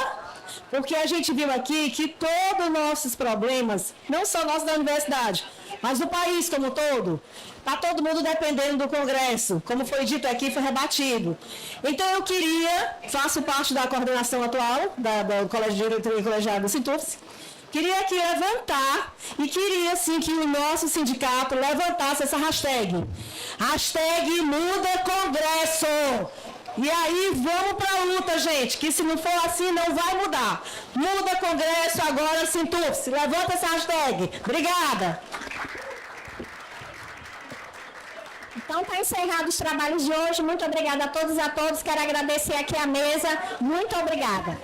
porque a gente viu aqui que todos os nossos problemas, não só nossos da universidade, mas do país como um todo, está todo mundo dependendo do Congresso, como foi dito aqui, foi rebatido. Então eu queria, faço parte da coordenação atual, do Colégio de Diretoria e Colegiado do Sintus, queria aqui levantar e queria, sim, que o nosso sindicato levantasse essa hashtag. Hashtag Muda Congresso. E aí, vamos para a luta, gente, que se não for assim, não vai mudar. Muda Congresso agora, Sintus. Levanta essa hashtag. Obrigada. Então, está encerrado os trabalhos de hoje. Muito obrigada a todos e a todos. Quero agradecer aqui a mesa. Muito obrigada.